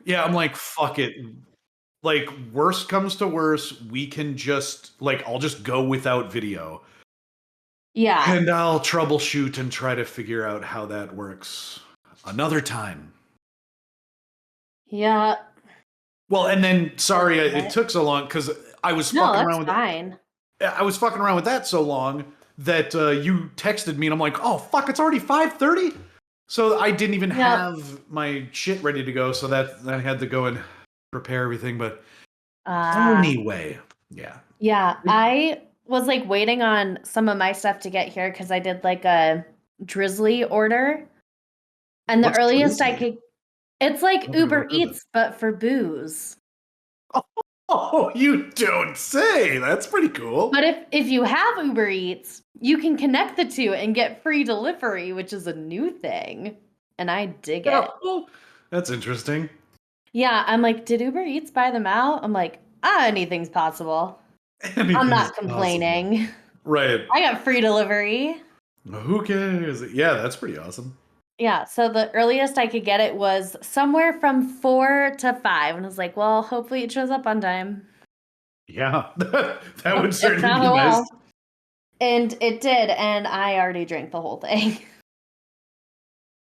Yeah, I'm like, fuck it. Like, worst comes to worst, we can just, like, I'll just go without video. Yeah. And I'll troubleshoot and try to figure out how that works another time. Yeah. Well, and then, sorry, it took so long because I was No, fucking that's around with fine. I was fucking around with that so long that you texted me and I'm like, oh fuck, it's already 5:30. So I didn't even Yep. have my shit ready to go, so that I had to go and prepare everything. But Uh, anyway, yeah. yeah, I was like waiting on some of my stuff to get here because I did like a drizzly order. And the What's earliest I Drizzly? could, it's like I don't think I've ever Uber heard of Eats, but for booze. that. Oh, you don't say. That's pretty cool. But if you have Uber Eats, you can connect the two and get free delivery, which is a new thing. And I dig it. Oh, that's interesting. Yeah, I'm like, did Uber Eats buy them out? I'm like, anything's possible. I'm Anything's not possible. complaining. Right. I got free delivery. Who cares? Yeah, that's pretty awesome. Yeah, so the earliest I could get it was somewhere from 4 to 5. And I was like, well, hopefully it shows up on time. Yeah, that would If certainly not, be oh nice. well. And it did, and I already drank the whole thing.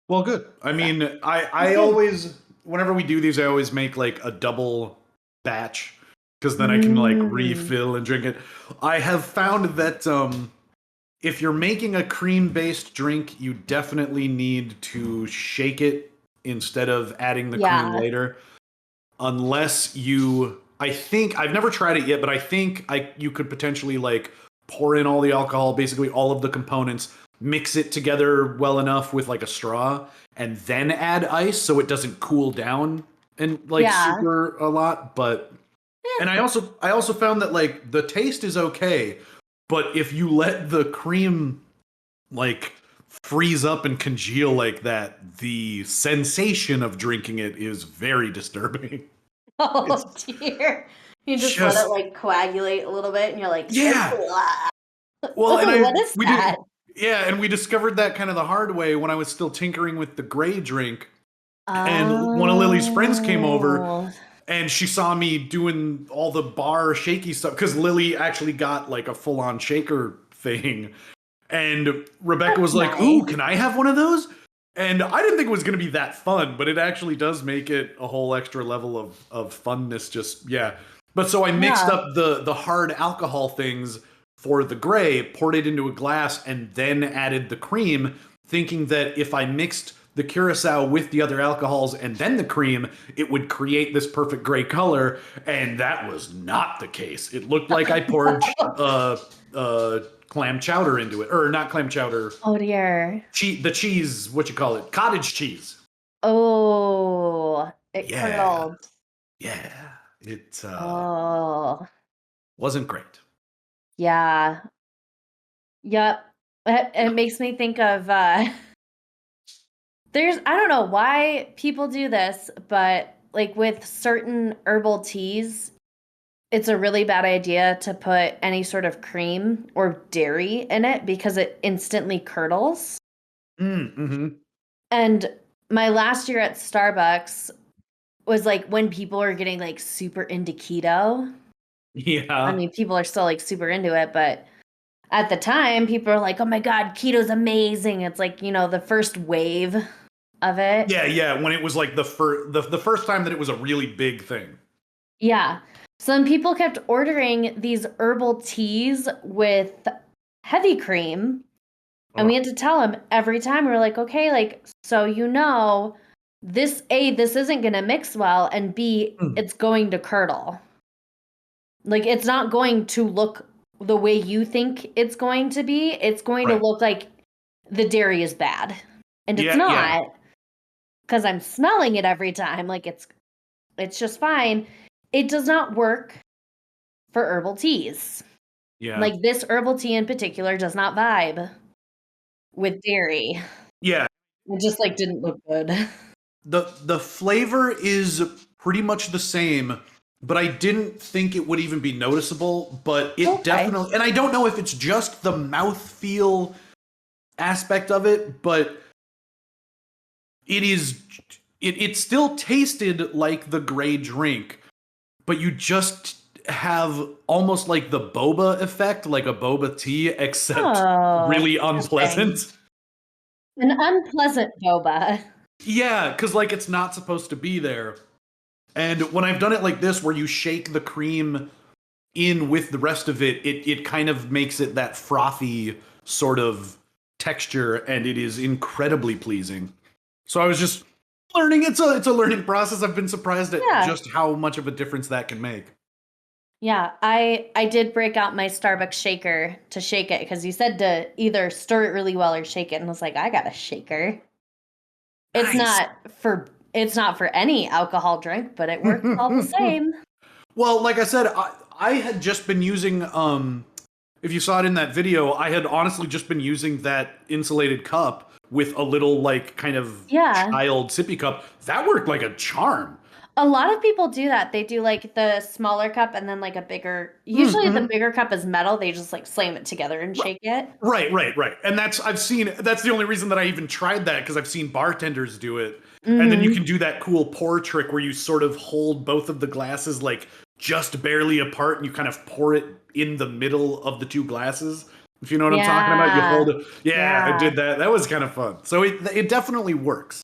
Well, good. I So, mean, I good. always, whenever we do these, I always make like a double batch because then I can like Mm. refill and drink it. I have found that if you're making a cream-based drink, you definitely need to shake it instead of adding the cream Yeah. later. Unless you, I think I've never tried it yet, but I think you could potentially like pour in all the alcohol, basically all of the components, mix it together well enough with like a straw, and then add ice so it doesn't cool down and like Yeah. super a lot. But and I also found that like the taste is okay, but if you let the cream like freeze up and congeal like that, the sensation of drinking it is very disturbing. It's Oh dear. You just let it just like coagulate a little bit and you're like, yeah. "Ugh." Well, and Oh, what is we did that? yeah, and we discovered that kind of the hard way when I was still tinkering with the gray drink. And one of Lily's friends came over Oh, and she saw me doing all the bar shaky stuff because Lily actually got like a full-on shaker thing. And Rebecca that's was like, "Ooh, nice. can I have one of those?" And I didn't think it was going to be that fun, but it actually does make it a whole extra level of funness. Just yeah. But so I mixed Yeah. up the hard alcohol things for the gray, poured it into a glass, and then added the cream, thinking that if I mixed the curacao with the other alcohols and then the cream, it would create this perfect gray color. And that was not the case. It looked like I poured clam chowder into it, or not clam chowder, Oh dear. the cheese. What you call it? Cottage cheese. Oh, it Yeah, curdled. yeah. It Oh, wasn't great. yeah. Yep. It makes me think of there's I don't know why people do this, but like with certain herbal teas, it's a really bad idea to put any sort of cream or dairy in it because it instantly curdles. Mm-hmm. And my last year at Starbucks was like when people are getting like super into keto. I Yeah. mean, people are still like super into it, but at the time, people are like, "Oh my god, keto's amazing." It's like, the first wave of it. Yeah, yeah. When it was like the first time that it was a really big thing. Yeah. So then people kept ordering these herbal teas with heavy cream, and we Oh. had to tell them every time. We were like, "Okay, like so this isn't going to mix well, and B, Mm. it's going to curdle. Like it's not going to look the way you think it's going to be. It's going to Right. look like the dairy is bad." And it's Yeah, yeah, not because I'm smelling it every time. Like it's just fine. It does not work for herbal teas. yeah, Like this herbal tea in particular does not vibe with dairy. yeah. It just like didn't look good. The flavor is pretty much the same, but I didn't think it would even be noticeable. But it Okay. definitely, and I don't know if it's just the mouthfeel aspect of it, but it is. it still tasted like the gray drink, but you just have almost like the boba effect, like a boba tea, except Oh, really interesting. unpleasant. An unpleasant boba. Yeah, because like it's not supposed to be there. And when I've done it like this, where you shake the cream in with the rest of it, it kind of makes it that frothy sort of texture, and it is incredibly pleasing. So I was just learning. It's a learning process. I've been surprised at Yeah. just how much of a difference that can make. Yeah, I did break out my Starbucks shaker to shake it because you said to either stir it really well or shake it, and I was like, I got a shaker. It's Nice. not for any alcohol drink, but it works all the same. Well, like I said, I had just been using if you saw it in that video, I had honestly just been using that insulated cup with a little like kind of Yeah. child sippy cup. That worked like a charm. A lot of people do that. They do like the smaller cup and then like a bigger. Usually the bigger cup is metal. They just like slam it together and shake it. Right. And that's the only reason that I even tried that, because I've seen bartenders do it. And then you Mhm. can do that cool pour trick where you sort of hold both of the glasses like just barely apart, and you kind of pour it in the middle of the two glasses. If you know what I'm talking about, you hold it. Yeah, I Yeah. did that. That was kind of fun. So it definitely works.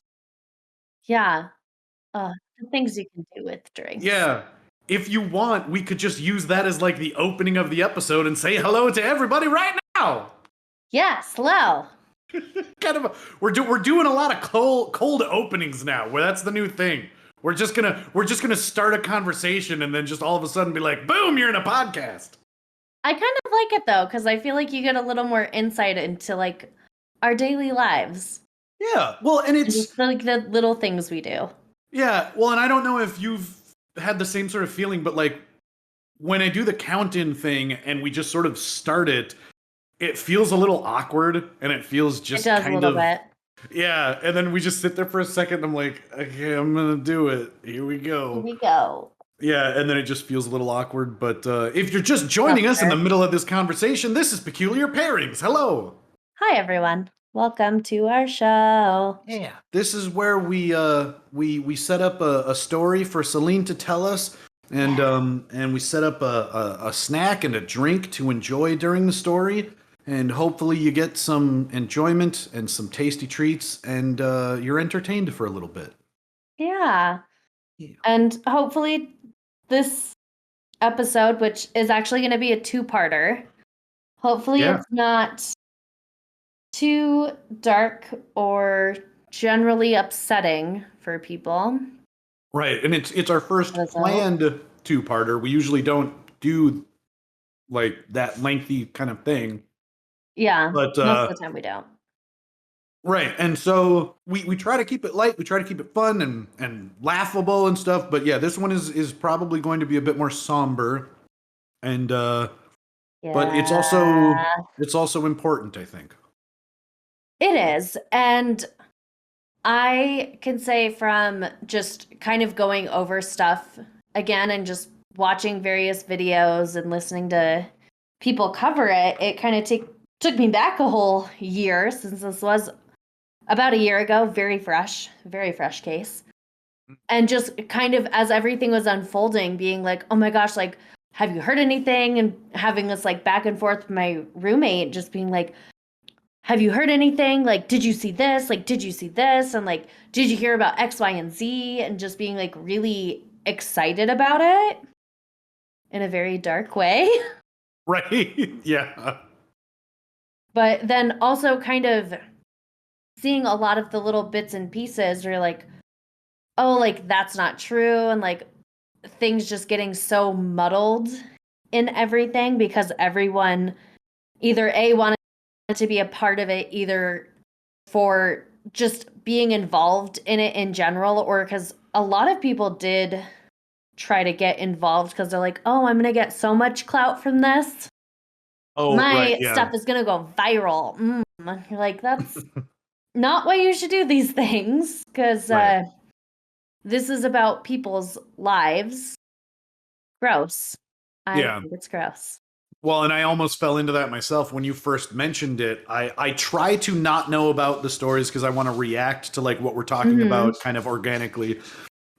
Yeah. The things you can do with drinks. Yeah. If you want, we could just use that as like the opening of the episode and say hello to everybody right now. Yes, hello. Kind of we're doing a lot of cold openings now, where that's the new thing. We're just gonna start a conversation and then just all of a sudden be like, boom, you're in a podcast. I kind of like it though, because I feel like you get a little more insight into like our daily lives Yeah. Well, and and it's just like the little things we do. yeah, well, and I don't know if you've had the same sort of feeling, but like when I do the count in thing and we just sort of start it, it feels a little awkward, and it feels It just does a kind little of bit. yeah, and then we just sit there for a second and I'm like, okay, I'm gonna do it. Here we Here go. we go. Yeah, and then it just feels a little awkward. But if you're just joining That's us in the fair. middle of this conversation, this is Peculiar Pairings. Hello. Hi everyone. Welcome to our show. Yeah. This is where we set up a story for Celine to tell us, and we set up a snack and a drink to enjoy during the story, and hopefully you get some enjoyment and some tasty treats, and you're entertained for a little bit. Yeah. Yeah. And hopefully this episode, which is actually going to be a two-parter, hopefully Yeah. it's not too dark or generally upsetting for people. Right, and it's our first As I hope. planned two-parter. We usually don't do like that lengthy kind of thing. Yeah, But most of the time we don't. right, and so we try to keep it light, we try to keep it fun and laughable and stuff, but yeah, this one is probably going to be a bit more somber, and but Yeah, it's also important, I think. it is. And I can say from just kind of going over stuff again and just watching various videos and listening to people cover it, it kind of took me back a whole year since this was about a year ago, very fresh case. And just kind of as everything was unfolding, being like, oh my gosh, like, have you heard anything? And having this like back and forth with my roommate, just being like, have you heard anything? Like, did you see this? Like, did you see this? And like, did you hear about X, Y, and Z? And just being like really excited about it in a very dark way. Right? Yeah. But then also kind of seeing a lot of the little bits and pieces where you're like, oh, like that's not true. And like things just getting so muddled in everything because everyone either A wanted to be a part of it, either for just being involved in it in general, or because a lot of people did try to get involved because they're like, oh, I'm going to get so much clout from this. Oh, right, My yeah. stuff is going to go viral. You're like, that's not why you should do these things because Right. this is about people's lives. Gross. I Yeah. think it's gross. Well, and I almost fell into that myself when you first mentioned it. I try to not know about the stories because I want to react to like what we're talking Hmm. about kind of organically.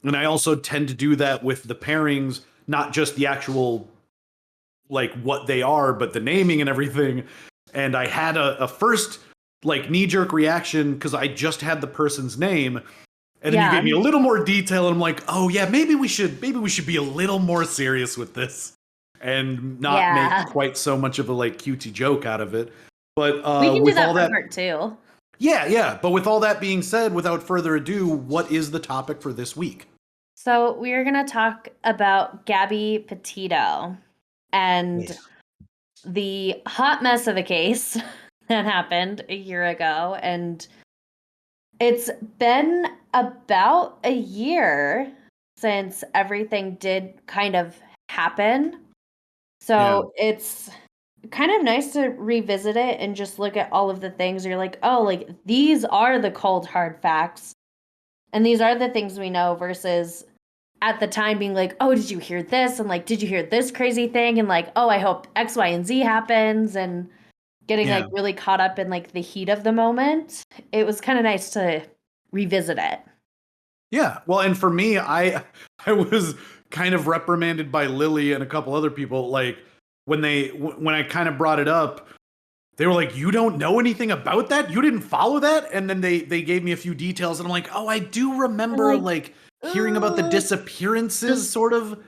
And I also tend to do that with the pairings, not just the actual like what they are, but the naming and everything. And I had a first like knee jerk reaction because I just had the person's name. And then you Yeah. gave me a little more detail, and I'm like, oh yeah, maybe we should be a little more serious with this and not make Yeah. quite so much of a like cutesy joke out of it. But We can do with that all for that, part two. yeah. But with all that being said, without further ado, what is the topic for this week? So we are going to talk about Gabby Petito and Yes. the hot mess of a case that happened a year ago. And it's been about a year since everything did kind of happen. Yeah. So it's kind of nice to revisit it and just look at all of the things. You're like, oh, like these are the cold, hard facts. And these are the things we know versus at the time being like, oh, did you hear this? And like, did you hear this crazy thing? And like, oh, I hope X, Y, and Z happens. And getting Yeah. like really caught up in like the heat of the moment. It was kind of nice to revisit it. Yeah. Well, and for me, I was kind of reprimanded by Lily and a couple other people like when I kind of brought it up. They were like, "You don't know anything about that? You didn't follow that?" And then they gave me a few details, and I'm like, "Oh, I do I'm remember like, like hearing about the disappearances, just sort of." and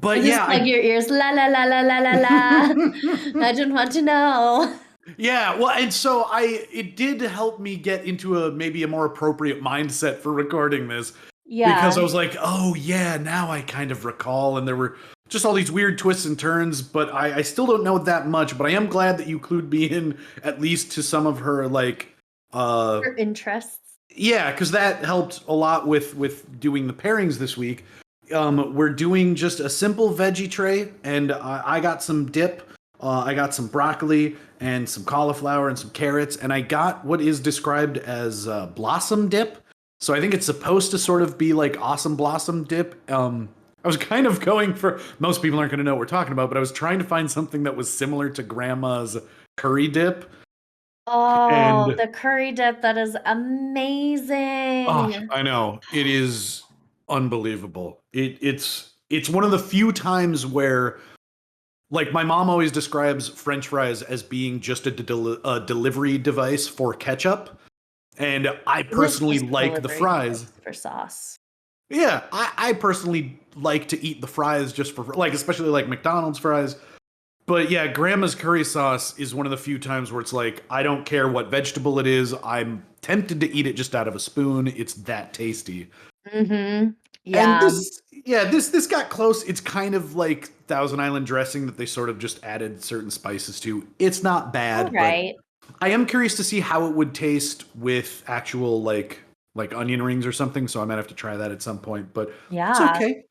But just yeah, plug your ears, la la la la la la la. I just want to know. yeah. Well, and so it did help me get into a maybe a more appropriate mindset for recording this because I Yeah. was like, "Oh yeah, now I kind of recall," and there were just all these weird twists and turns, but I still don't know that much. But I am glad that you clued me in at least to some of her like Your interests. yeah, because that helped a lot with doing the pairings this week. We're doing just a simple veggie tray, and I got some dip. I got some broccoli and some cauliflower and some carrots, and I got what is described as blossom dip. So I think it's supposed to sort of be like awesome blossom dip. I was kind of going for most people aren't going to know what we're talking about, but I was trying to find something that was similar to grandma's curry dip. Oh, And the curry dip, that is oh, amazing. I know. It is unbelievable. It's one of the few times where like my mom always describes French fries as being just a delivery device for ketchup, and I It is personally just a like the delivery fries. device for sauce. Yeah, I personally like to eat the fries just for like especially like McDonald's fries. But yeah, grandma's curry sauce is one of the few times where it's like I don't care what vegetable it is. I'm tempted to eat it just out of a spoon. It's that tasty. Mm-hmm. And Yeah. this got close. It's kind of like Thousand Island dressing that they sort of just added certain spices to. It's not All bad, but right. I am curious to see how it would taste with actual like onion rings or something. So I might have to try that at some point. But it's Yeah. okay.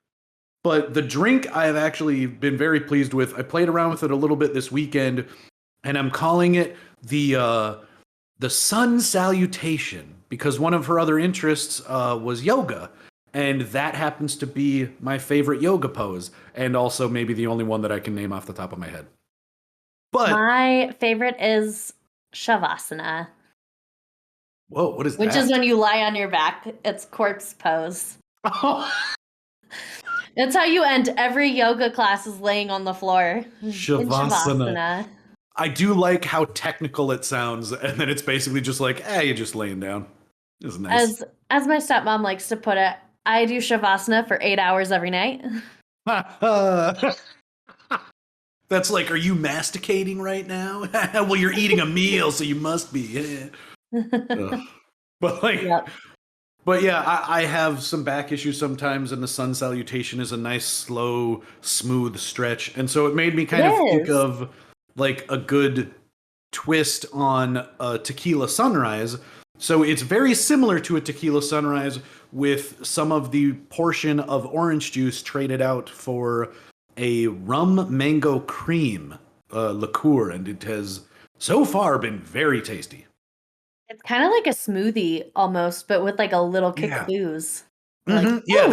But the drink I have actually been very pleased with. I played around with it a little bit this weekend, and I'm calling it the sun salutation because one of her other interests was yoga, and that happens to be my favorite yoga pose, and also maybe the only one that I can name off the top of my head. But My favorite is Shavasana, whoa, what is which is that? when you lie on your back. It's corpse pose. That's how you end every yoga class is laying on the floor in Shavasana. Shavasana. I do like how technical it sounds, and then it's basically just like, you're just laying down. This is nice. As my stepmom likes to put it, I do Shavasana for 8 hours every night. That's like, are you masticating right now? Well, you're eating a meal, so you must be. Yeah. Ugh. But like, Yep. but yeah, I have some back issues sometimes, and the sun salutation is a nice, slow, smooth stretch, and so it made me It kind of think is. of like a good twist on a tequila sunrise. So it's very similar to a tequila sunrise with some of the portion of orange juice traded out for a rum mango cream liqueur, and it has so far been very tasty. It's kind of like a smoothie almost, but with like a little kick of Yeah. booze. You're like, Yeah, ooh.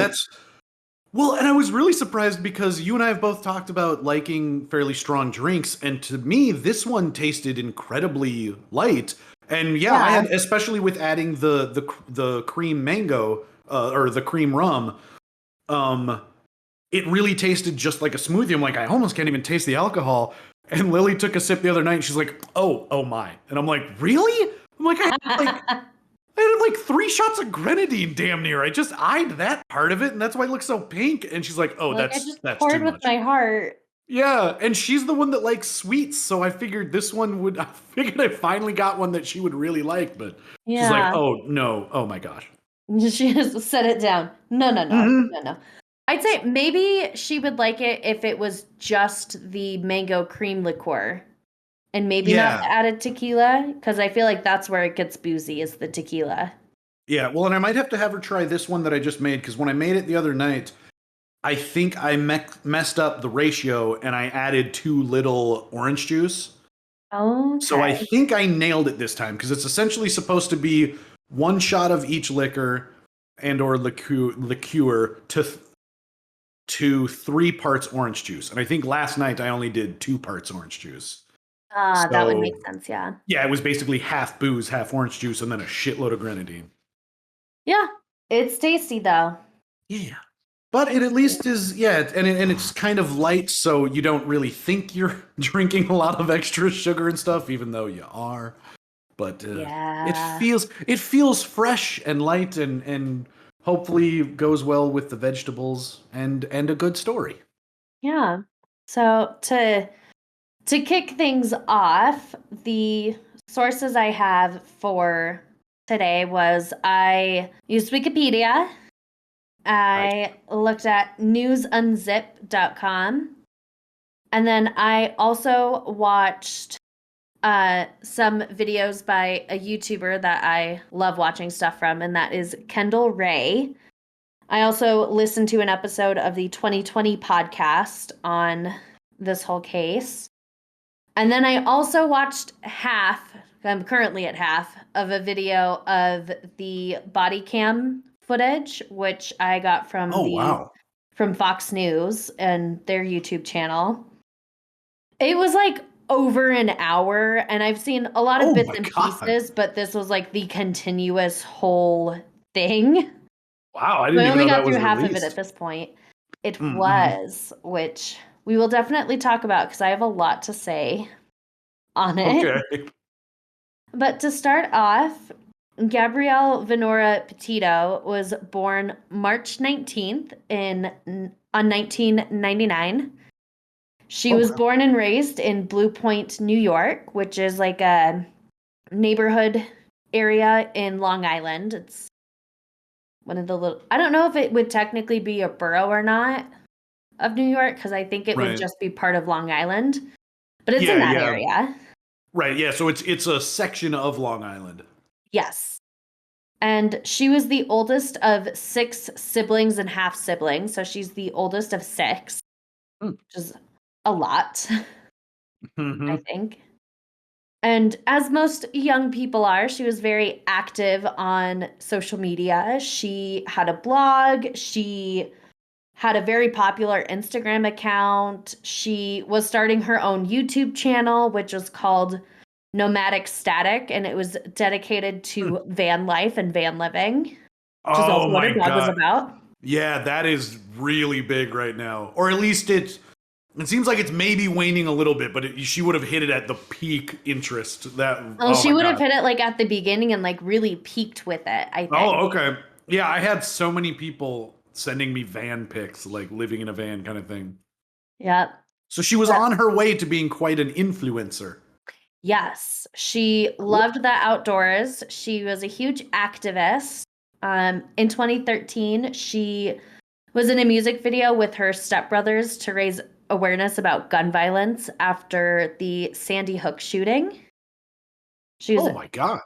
Well, and I was really surprised because you and I have both talked about liking fairly strong drinks, and to me, this one tasted incredibly light. And yeah, I Yeah. had, especially with adding the cream mango or the cream rum, um, it really tasted just like a smoothie. I'm like, I almost can't even taste the alcohol. And Lily took a sip the other night, and she's like, oh my. And I'm like, really? I'm like, I had like 3 shots of grenadine, damn near. I just eyed that part of it, and that's why it looks so pink. And she's like, "Oh, Like I that's just that's too poured with much." my heart. Yeah, and she's the one that likes sweets, so I figured this one would. I figured I finally got one that she would really like, but she's like, Yeah. "Oh no, oh my gosh." She just set it down. No, no, no, Hmm. no, no. I'd say maybe she would like it if it was just the mango cream liqueur and maybe not Yeah, the added tequila, because I feel like that's where it gets boozy is the tequila. yeah. Well, and I might have to have her try this one that I just made because when I made it the other night, I think I messed up the ratio and I added too little orange juice. So I Okay. think I nailed it this time because it's essentially supposed to be 1 shot of each liquor and or liqueur to 3 parts orange juice. And I think last night I only did 2 parts orange juice. Ah, that would make So sense, yeah. yeah, it was basically half booze, half orange juice, and then a shitload of grenadine. Yeah. It's tasty though. Yeah. But it at least is, yeah, and it's kind of light, so you don't really think you're drinking a lot of extra sugar and stuff, even though you are. But Yeah. it feels fresh and light and hopefully goes well with the vegetables and a good story. Yeah. So to kick things off, the sources I have for today was I used Wikipedia. Right. I looked at newsunzip.com. And then I also watched some videos by a YouTuber that I love watching stuff from, and that is Kendall Ray. I also listened to an episode of the 2020 podcast on this whole case. And then I also watched half, I'm currently at half, of a video of the body cam footage, which I got Oh wow. from Fox News and their YouTube channel. It was like over an hour, and I've seen a lot of Oh bits my and god. pieces, but this was like the continuous whole thing. Wow, I So didn't I even only know got that through was half of it at released. this point. It Mm-hmm. was, which we will definitely talk about because I have a lot to say on it. Okay. But to start off, Gabrielle Venora Petito was born March 19th on 1999. She was Okay. born and raised in Blue Point, New York, which is like a neighborhood area in Long Island. It's one of the little, I don't know if it would technically be a borough or not of New York, because I think it would Right. just be part of Long Island, but it's in Yeah, that yeah. area. Right, yeah, so it's a section of Long Island. Yes. And she was the oldest of 6 siblings and half siblings. So she's the oldest of 6, Mm. which is a lot, I Mm-hmm. think. And as most young people are, she was very active on social media. She had a blog. She had a very popular Instagram account. She was starting her own YouTube channel, which was called Nomadic Static, and it was dedicated to van life and van living, which is Oh also what my her blog was god. about. Yeah, that is really big right now. Or at least it seems like it's maybe waning a little bit, but she would have hit it at the peak interest. That Well, oh she my would have god. hit it like at the beginning and like really peaked with it, I think. Oh, okay. Yeah, I had so many people sending me van pics, like living in a van kind of thing. Yep. So she was Yep. on her way to being quite an influencer. Yes, she Cool. loved the outdoors. She was a huge activist. In 2013, she was in a music video with her stepbrothers to raise awareness about gun violence after the Sandy Hook shooting. She was Oh my god.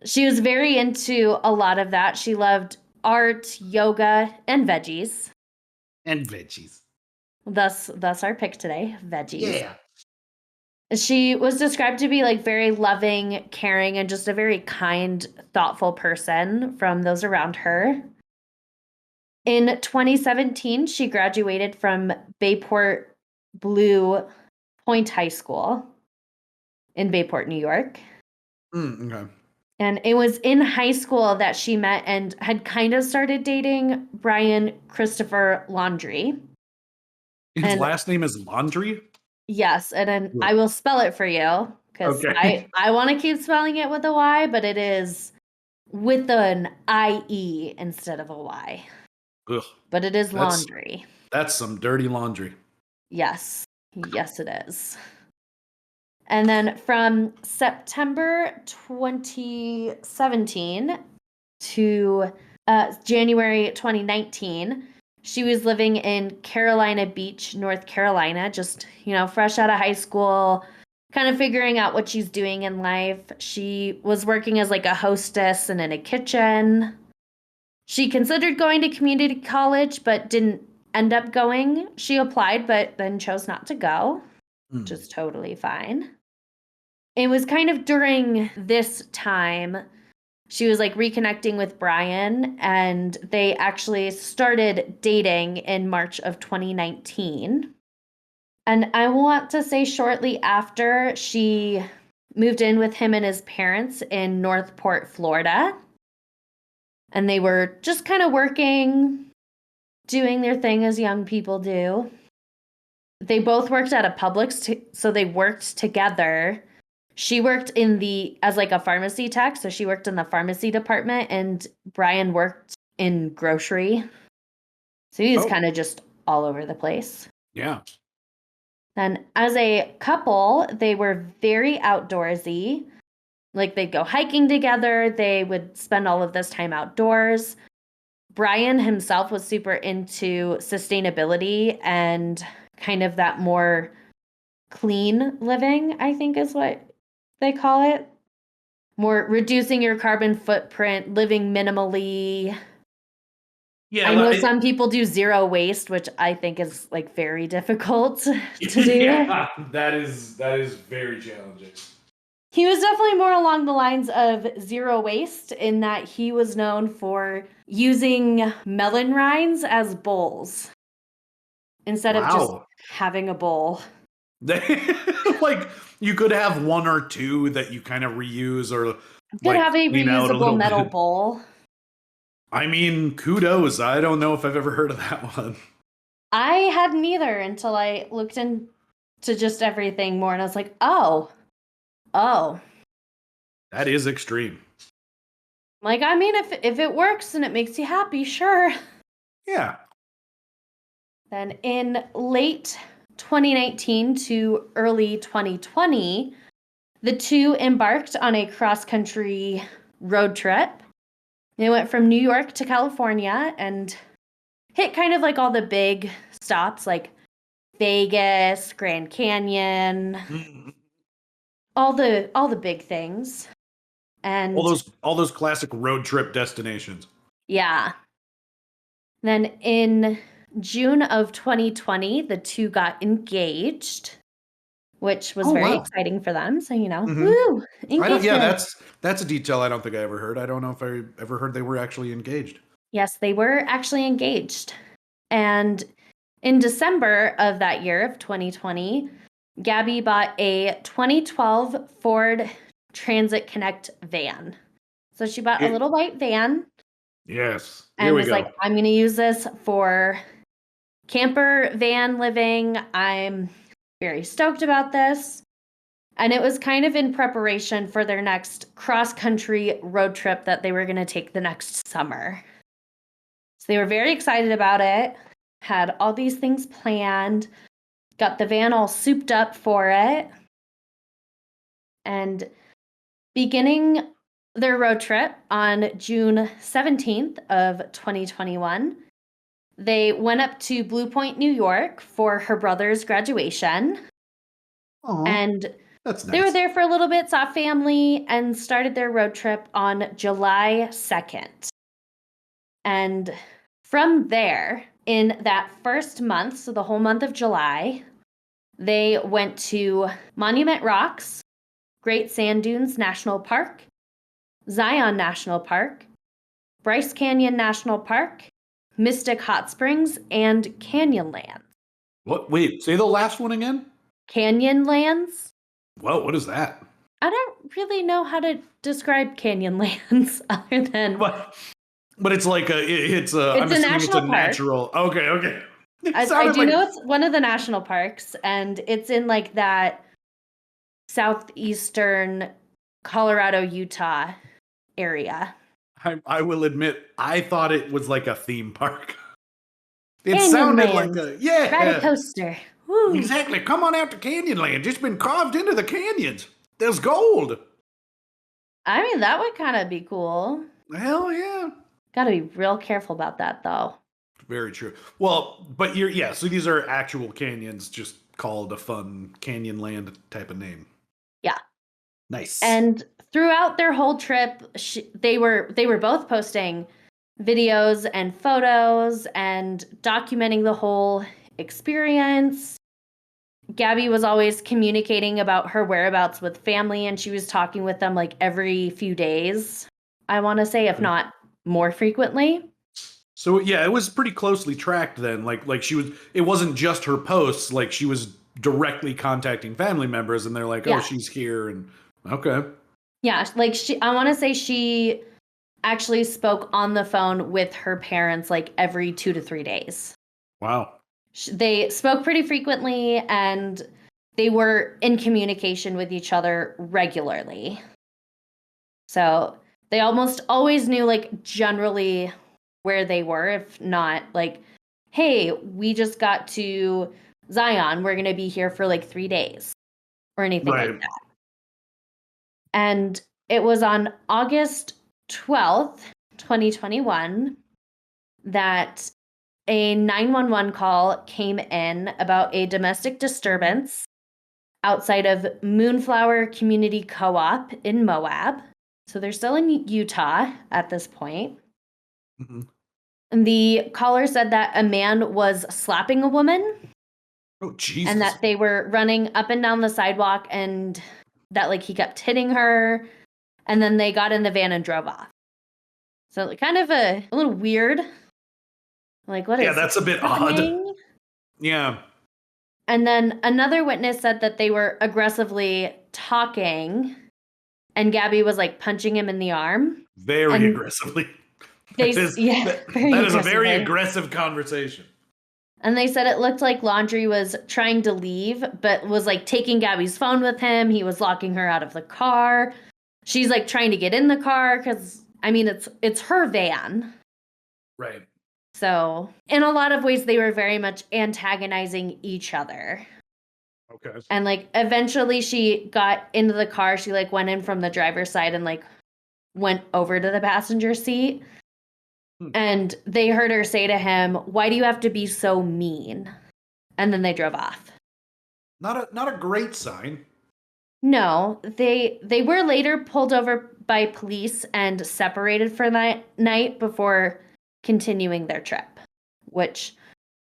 she was very into a lot of that. She loved art, yoga, and veggies. And veggies. Thus our pick today, veggies. Yeah. She was described to be like very loving, caring, and just a very kind, thoughtful person from those around her. In 2017, she graduated from Bayport Blue Point High School in Bayport, New York. Okay. And it was in high school that she met and had kind of started dating Brian Christopher Laundrie. His last name is Laundrie? Yes, and then I will spell it for you because Okay. I want to keep spelling it with a Y, but it is with an IE instead of a Y. Ugh. But it is laundry. That's some dirty laundry. Yes. Yes, it is. And then from September 2017 to January 2019, she was living in Carolina Beach, North Carolina, just, fresh out of high school, kind of figuring out what she's doing in life. She was working as like a hostess and in a kitchen. She considered going to community college, but didn't end up going. She applied, but then chose not to go, which is totally fine. It was kind of during this time she was like reconnecting with Brian, and they actually started dating in March of 2019. And I want to say shortly after, she moved in with him and his parents in Northport, Florida. And they were just kind of working, doing their thing as young people do. They both worked at a Publix, so they worked together. She worked as like a pharmacy tech, so she worked in the pharmacy department, and Brian worked in grocery. So he was kind of just all over the place. Yeah. And as a couple, they were very outdoorsy. Like they'd go hiking together. They would spend all of this time outdoors. Brian himself was super into sustainability and kind of that more clean living, I think is what they call it. More reducing your carbon footprint, living minimally. Yeah. I know some people do zero waste, which I think is like very difficult to do. Yeah, that is very challenging. He was definitely more along the lines of zero waste in that he was known for using melon rinds as bowls instead of just having a bowl. Like you could have one or two that you kind of reuse or could have a reusable metal bowl. I mean, kudos. I don't know if I've ever heard of that one. I hadn't either until I looked into just everything more, and I was like, oh. That is extreme. Like, I mean, if it works and it makes you happy, sure. Yeah. Then in late 2019 to early 2020, the two embarked on a cross-country road trip. They went from New York to California and hit kind of like all the big stops like Vegas, Grand Canyon, all the big things. And all those classic road trip destinations. Yeah. Then in June of 2020, the two got engaged, which was very exciting for them. So, woo, engagement. Yeah, that's a detail I don't think I ever heard. I don't know if I ever heard they were actually engaged. Yes, they were actually engaged. And in December of that year of 2020, Gabby bought a 2012 Ford Transit Connect van. So she bought a little white van. Yes. And was like, I'm going to use this for camper van living. I'm very stoked about this. And it was kind of in preparation for their next cross-country road trip that they were going to take the next summer. So they were very excited about it, had all these things planned, got the van all souped up for it. And beginning their road trip on June 17th of 2021, they went up to Blue Point, New York for her brother's graduation. Aww, and that's nice. They were there for a little bit, saw family, and started their road trip on July 2nd. And from there, in that first month, so the whole month of July, they went to Monument Rocks, Great Sand Dunes National Park, Zion National Park, Bryce Canyon National Park, Mystic Hot Springs, and Canyonlands. What? Wait, say the last one again? Canyonlands? Whoa, what is that? I don't really know how to describe Canyonlands other than But it's like it's I'm a assuming national it's a park. natural. Okay. I do know it's one of the national parks, and it's in like that southeastern Colorado, Utah area. I will admit, I thought it was like a theme park. It sounded like Canyonlands. yeah. Ride a coaster. Woo. Exactly. Come on out to Canyonland. It's been carved into the canyons. There's gold. I mean, that would kind of be cool. Hell yeah. Gotta be real careful about that, though. Very true. Well, but so these are actual canyons, just called a fun Canyonland type of name. Yeah. Nice. And throughout their whole trip, they were both posting videos and photos and documenting the whole experience. Gabby was always communicating about her whereabouts with family, and she was talking with them like every few days, I want to say, if not more frequently. So yeah, it was pretty closely tracked then. Like she was, it wasn't just her posts, like she was directly contacting family members and they're like, oh, she's here, and okay. Yeah, like I want to say she actually spoke on the phone with her parents like every 2 to 3 days. Wow. They spoke pretty frequently, and they were in communication with each other regularly. So they almost always knew like generally where they were, if not like, hey, we just got to Zion. We're going to be here for like 3 days or anything like that. And it was on August 12th, 2021, that a 911 call came in about a domestic disturbance outside of Moonflower Community Co-op in Moab. So they're still in Utah at this point. Mm-hmm. And the caller said that a man was slapping a woman. Oh, Jesus. And that they were running up and down the sidewalk, and that like he kept hitting her. And then they got in the van and drove off. So kind of a little weird. Like, what is Yeah, that's a bit happening? odd. Yeah. And then another witness said that they were aggressively talking, and Gabby was like punching him in the arm. Very aggressively. That is a very aggressive conversation. And they said it looked like Laundry was trying to leave, but was like taking Gabby's phone with him. He was locking her out of the car. She's like trying to get in the car because, I mean, it's her van. Right. So in a lot of ways, they were very much antagonizing each other. Okay. And like eventually she got into the car. She like went in from the driver's side and like went over to the passenger seat. And they heard her say to him, "Why do you have to be so mean?" And then they drove off. Not a great sign. No, they were later pulled over by police and separated for that night before continuing their trip, which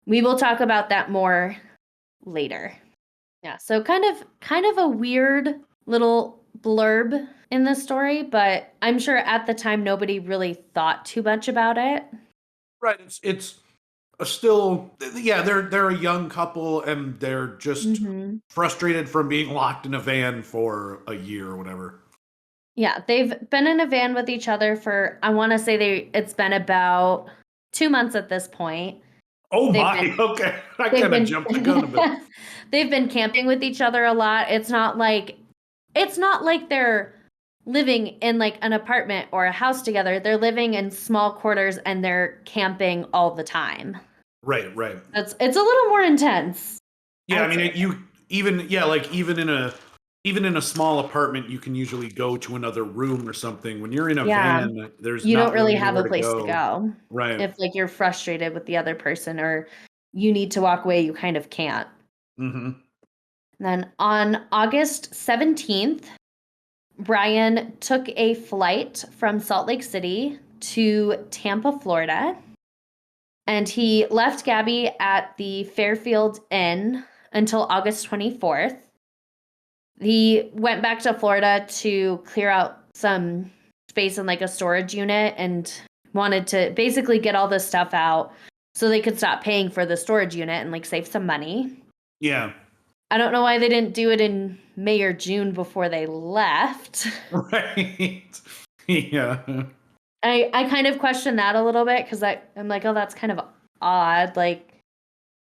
we will talk about that more later. Yeah, so kind of a weird little blurb in the story, but I'm sure at the time nobody really thought too much about it. Right, it's still, yeah, they're a young couple and they're just frustrated from being locked in a van for a year or whatever. Yeah, they've been in a van with each other for, I want to say it's been about 2 months at this point. Oh my, okay. I kind of jumped the gun a bit. They've been camping with each other a lot. It's not like they're living in like an apartment or a house together. They're living in small quarters and they're camping all the time. Right. It's a little more intense. Yeah, I mean, even in a small apartment, you can usually go to another room or something. When you're in a van, you don't really have a place to go. Right. If like you're frustrated with the other person or you need to walk away, you kind of can't. Mm-hmm. Then on August 17th, Brian took a flight from Salt Lake City to Tampa, Florida, and he left Gabby at the Fairfield Inn until August 24th. He went back to Florida to clear out some space in like a storage unit and wanted to basically get all this stuff out so they could stop paying for the storage unit and like save some money. Yeah. I don't know why they didn't do it in May or June before they left. Right. Yeah. I kind of question that a little bit because I'm like, oh, that's kind of odd. Like,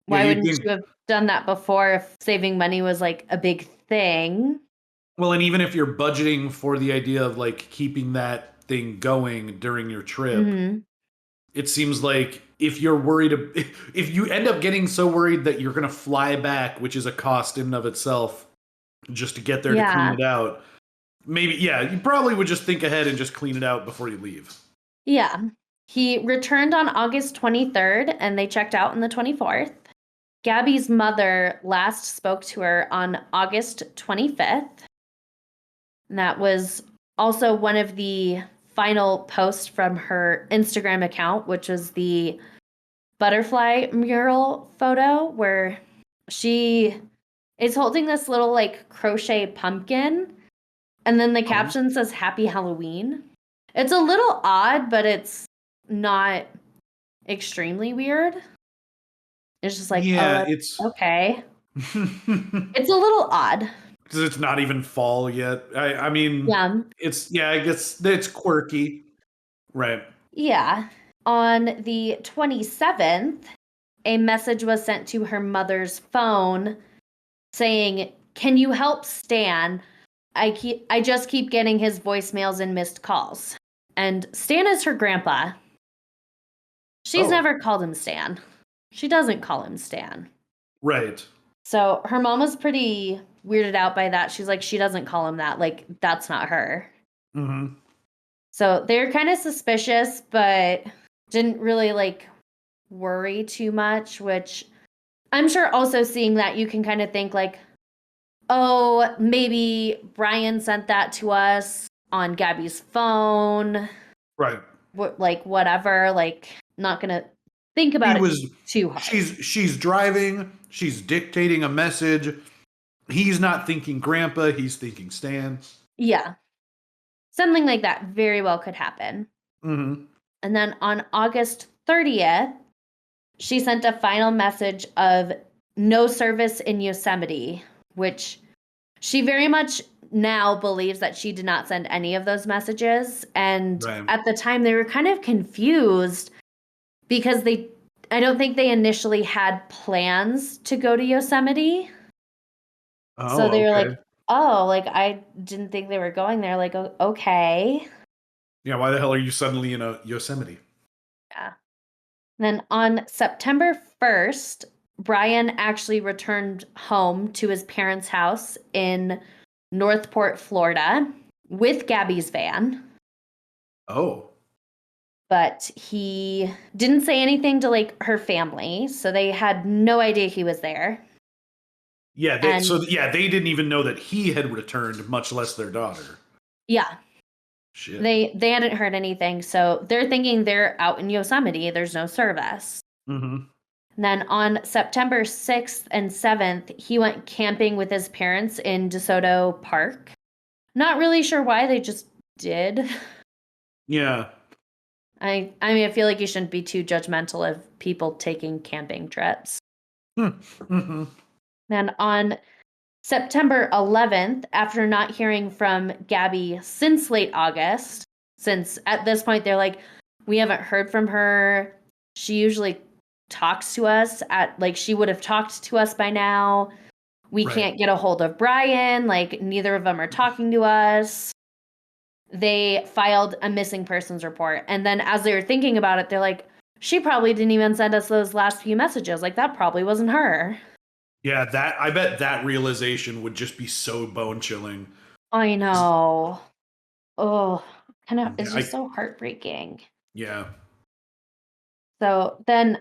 why you'd wouldn't think, you have done that before if saving money was like a big thing? well, and even if you're budgeting for the idea of like keeping that thing going during your trip, Mm-hmm. it seems like if you're worried, if you end up getting so worried that you're going to fly back, which is a cost in and of itself, just to get there to clean Yeah. it out, maybe, yeah, you probably would just think ahead and just clean it out before you leave. Yeah. He returned on August 23rd and they checked out on the 24th. Gabby's mother last spoke to her on August 25th. And that was also one of the final posts from her Instagram account, which was the butterfly mural photo where she is holding this little like crochet pumpkin. And then the caption says Happy Halloween. It's a little odd, but it's not extremely weird. It's just like, Yeah, oh, it's okay. because It's a little odd. it's not even fall yet. I mean, Yeah. I guess it's quirky, right? Yeah. On the 27th, a message was sent to her mother's phone saying, "Can you help Stan? I just keep getting his voicemails and missed calls." And Stan is her grandpa. She's never called him Stan. She doesn't call him Stan. Right. So her mom was pretty weirded out by that. She's like, she doesn't call him that. Like, that's not her. Mm-hmm. So they're kind of suspicious, but didn't really like worry too much, which I'm sure also seeing that you can kind of think like, oh, maybe Brian sent that to us on Gabby's phone. Right. Like, whatever. Like, not going to think about it too hard. She's driving. She's dictating a message. He's not thinking grandpa. He's thinking Stan. Yeah. Something like that very well could happen. Mm-hmm. And then on August 30th, she sent a final message of no service in Yosemite, which she very much now believes that she did not send any of those messages. And at the time, they were kind of confused because I don't think they initially had plans to go to Yosemite. Oh, so they were like, oh, like I didn't think they were going there. Like, okay. Yeah, why the hell are you suddenly in a Yosemite? Yeah. Then on September 1st, Brian actually returned home to his parents' house in Northport, Florida, with Gabby's van. Oh. But he didn't say anything to like her family, so they had no idea he was there. Yeah, they didn't even know that he had returned, much less their daughter. Yeah. Shit. They hadn't heard anything, so they're thinking they're out in Yosemite. There's no service. Mm-hmm. And then on September 6th and 7th, he went camping with his parents in DeSoto Park. Not really sure why, they just did. Yeah. I mean, I feel like you shouldn't be too judgmental of people taking camping trips. Mm-hmm. Then on September 11th, after not hearing from Gabby since late August, since at this point they're like, we haven't heard from her. She usually talks to us she would have talked to us by now. We can't get a hold of Brian. Like, neither of them are talking to us. They filed a missing persons report. And then as they were thinking about it, they're like, she probably didn't even send us those last few messages. Like, that probably wasn't her. Yeah, I bet that realization would just be so bone chilling. I know. Oh, it's just so heartbreaking. Yeah. So then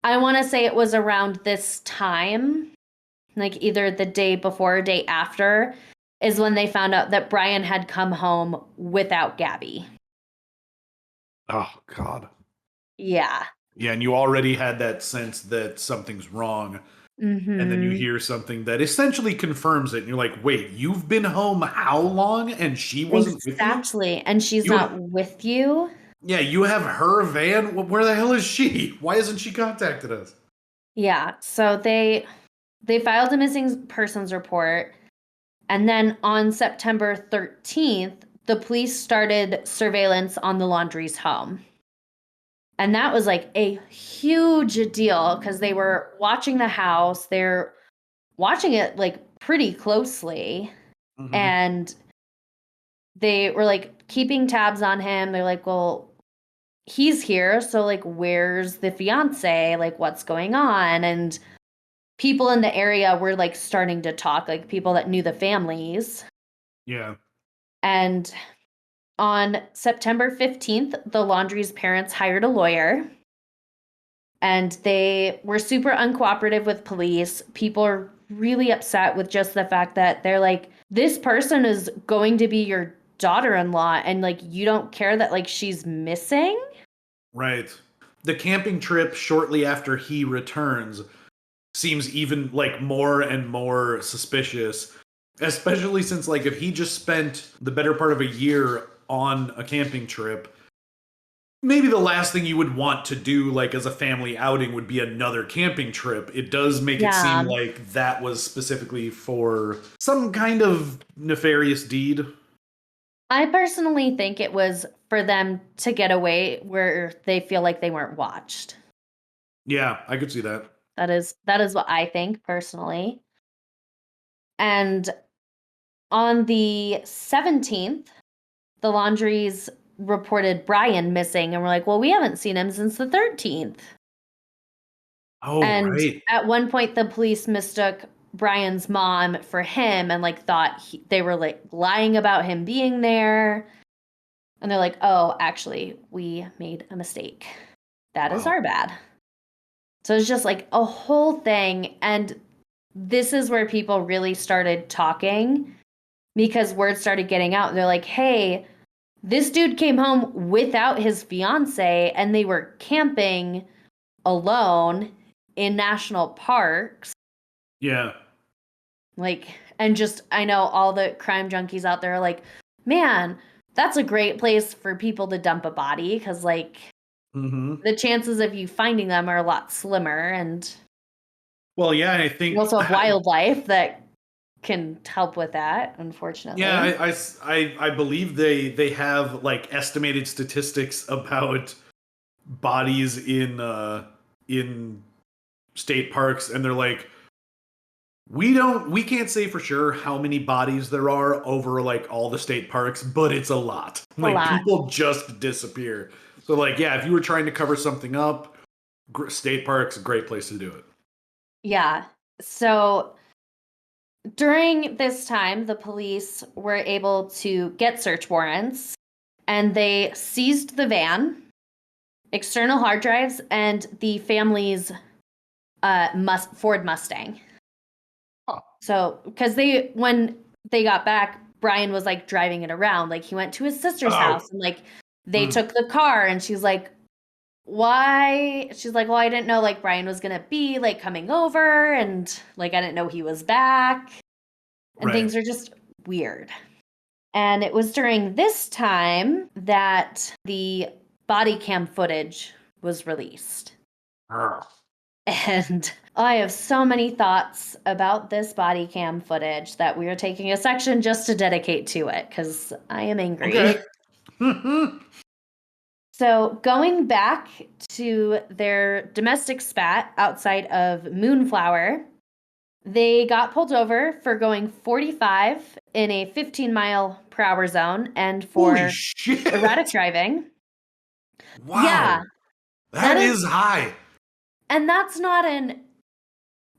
I want to say it was around this time, like either the day before or day after, is when they found out that Brian had come home without Gabby. Oh, God. Yeah. Yeah, and you already had that sense that something's wrong. Mm-hmm. And then you hear something that essentially confirms it. And you're like, wait, you've been home how long? And she wasn't with you? Exactly. And she's not with you? Yeah, you have her van. Where the hell is she? Why hasn't she contacted us? Yeah, so they filed a missing persons report, and then on September 13th, the police started surveillance on the Laundrie's home. And that was like a huge deal because they were watching the house. They're watching it like pretty closely. Mm-hmm. And they were like keeping tabs on him. They're like, well, he's here. So, like, where's the fiance? Like, what's going on? And people in the area were like starting to talk, like people that knew the families. Yeah. And on September 15th, the Laundrie's parents hired a lawyer. And they were super uncooperative with police. People are really upset with just the fact that they're like, this person is going to be your daughter-in-law, and like you don't care that like she's missing. Right. The camping trip shortly after he returns seems even like more and more suspicious, especially since like if he just spent the better part of a year on a camping trip, maybe the last thing you would want to do like as a family outing would be another camping trip. It does make it seem Yeah. like that was specifically for some kind of nefarious deed. I personally think it was for them to get away where they feel like they weren't watched. Yeah, I could see that. That is what I think personally. And on the 17th, the Laundries reported Brian missing, and we're like, well, we haven't seen him since the 13th. Oh, And right. at one point, the police mistook Brian's mom for him and like thought they were like lying about him being there. And they're like, oh, actually, we made a mistake. That is Wow. our bad. So it's just like a whole thing. And this is where people really started talking because word started getting out. They're like, hey, this dude came home without his fiance and they were camping alone in national parks. Yeah. Like, and just, I know all the crime junkies out there are like, man, that's a great place for people to dump a body because, like, Mm-hmm. the chances of you finding them are a lot slimmer. And Well, yeah, I you think also have wildlife that can help with that, yeah, unfortunately. I believe they have like estimated statistics about bodies in state parks, and they're like, we can't say for sure how many bodies there are over like all the state parks, but it's a lot. A Like lot. people just disappear. So like yeah, if you were trying to cover something up, state parks a great place to do it. Yeah. So during this time, the police were able to get search warrants and they seized the van, external hard drives, and the family's Ford Mustang. Huh. So, because when they got back, Brian was like driving it around. Like he went to his sister's Oh. house and like they took the car and she's like, why? She's like, well, I didn't know like Brian was gonna be like coming over and like I didn't know he was back. And Right. things are just weird. And it was during this time that the body cam footage was released. Ugh. And I have so many thoughts about this body cam footage that we are taking a section just to dedicate to it because I am angry. Okay. So, going back to their domestic spat outside of Moonflower, they got pulled over for going 45 in a 15-mile-per-hour zone and Holy for shit. erratic driving. Wow. Yeah, That is, is high. and that's not an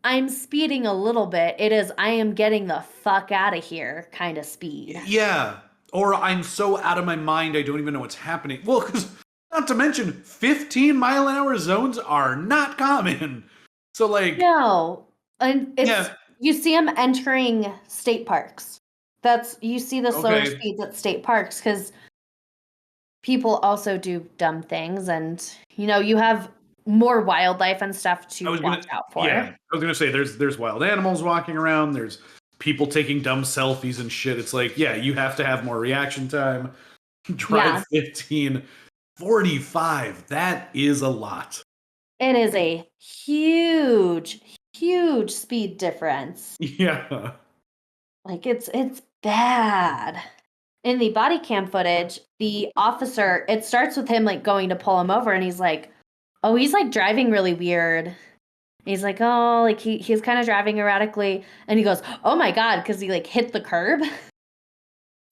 I'm speeding a little bit. It is I am getting the fuck out of here kind of speed. Yeah. Or I'm so out of my mind I don't even know what's happening. Well, because not to mention 15-mile-an-hour zones are not common. So like No, and it's yeah, you see them entering state parks. You see the slower okay. speeds at state parks because people also do dumb things, and you have more wildlife and stuff I to was gonna watch out yeah, for. I was gonna say there's wild animals walking around, there's people taking dumb selfies and shit. It's like, yeah, you have to have more reaction time. Yeah, Drive 15. 45. That is a lot. It is a huge, huge speed difference. Yeah. Like it's bad. In the body cam footage, the officer, it starts with him like going to pull him over and he's like, oh, he's like driving really weird. He's like, oh, like he's kind of driving erratically. And he goes, oh my God, because he like hit the curb.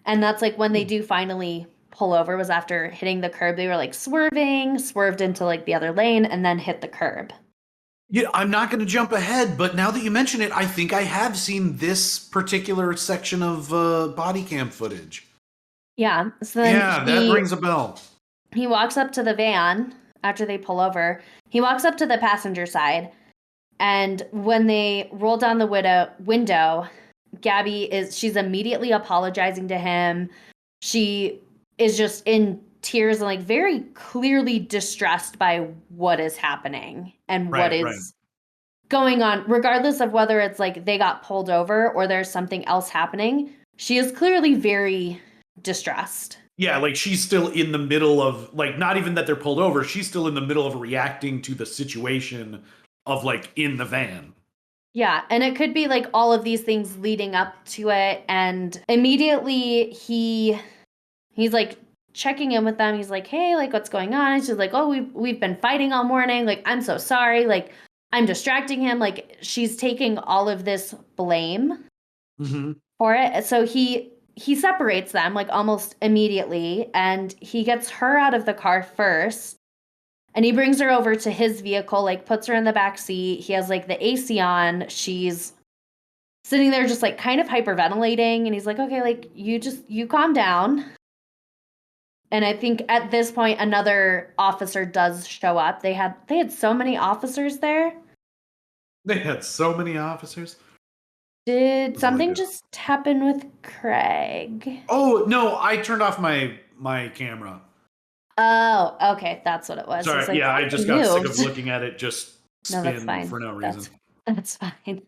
And that's like when they do finally pull over, was after hitting the curb. They were like swerved into like the other lane and then hit the curb. Yeah, I'm not going to jump ahead, but now that you mention it, I think I have seen this particular section of body cam footage. Yeah. So then that rings a bell. he walks up to the van after they pull over. He walks up to the passenger side. And when they roll down the window, she's immediately apologizing to him. She is just in tears and like very clearly distressed by what is happening and what is going on, regardless of whether it's like they got pulled over or there's something else happening. She is clearly very distressed. Yeah, like she's still in the middle of, like, not even that they're pulled over, she's still in the middle of reacting to the situation of like in the van. Yeah, and it could be like all of these things leading up to it, and immediately he's like checking in with them. He's like, "Hey, like what's going on?" And she's like, "Oh, we've been fighting all morning. Like I'm so sorry. Like I'm distracting him." Like she's taking all of this blame for it. So he separates them like almost immediately, and he gets her out of the car first. And he brings her over to his vehicle, like puts her in the back seat. He has like the AC on. She's sitting there just like kind of hyperventilating. And he's like, okay, like you calm down. And I think at this point, another officer does show up. They had so many officers there. They had so many officers. Did something just happen with Craig? Oh, no, I turned off my camera. Oh, okay. That's what it was. Sorry, like, I just got sick of looking at it just spin for no reason. That's fine.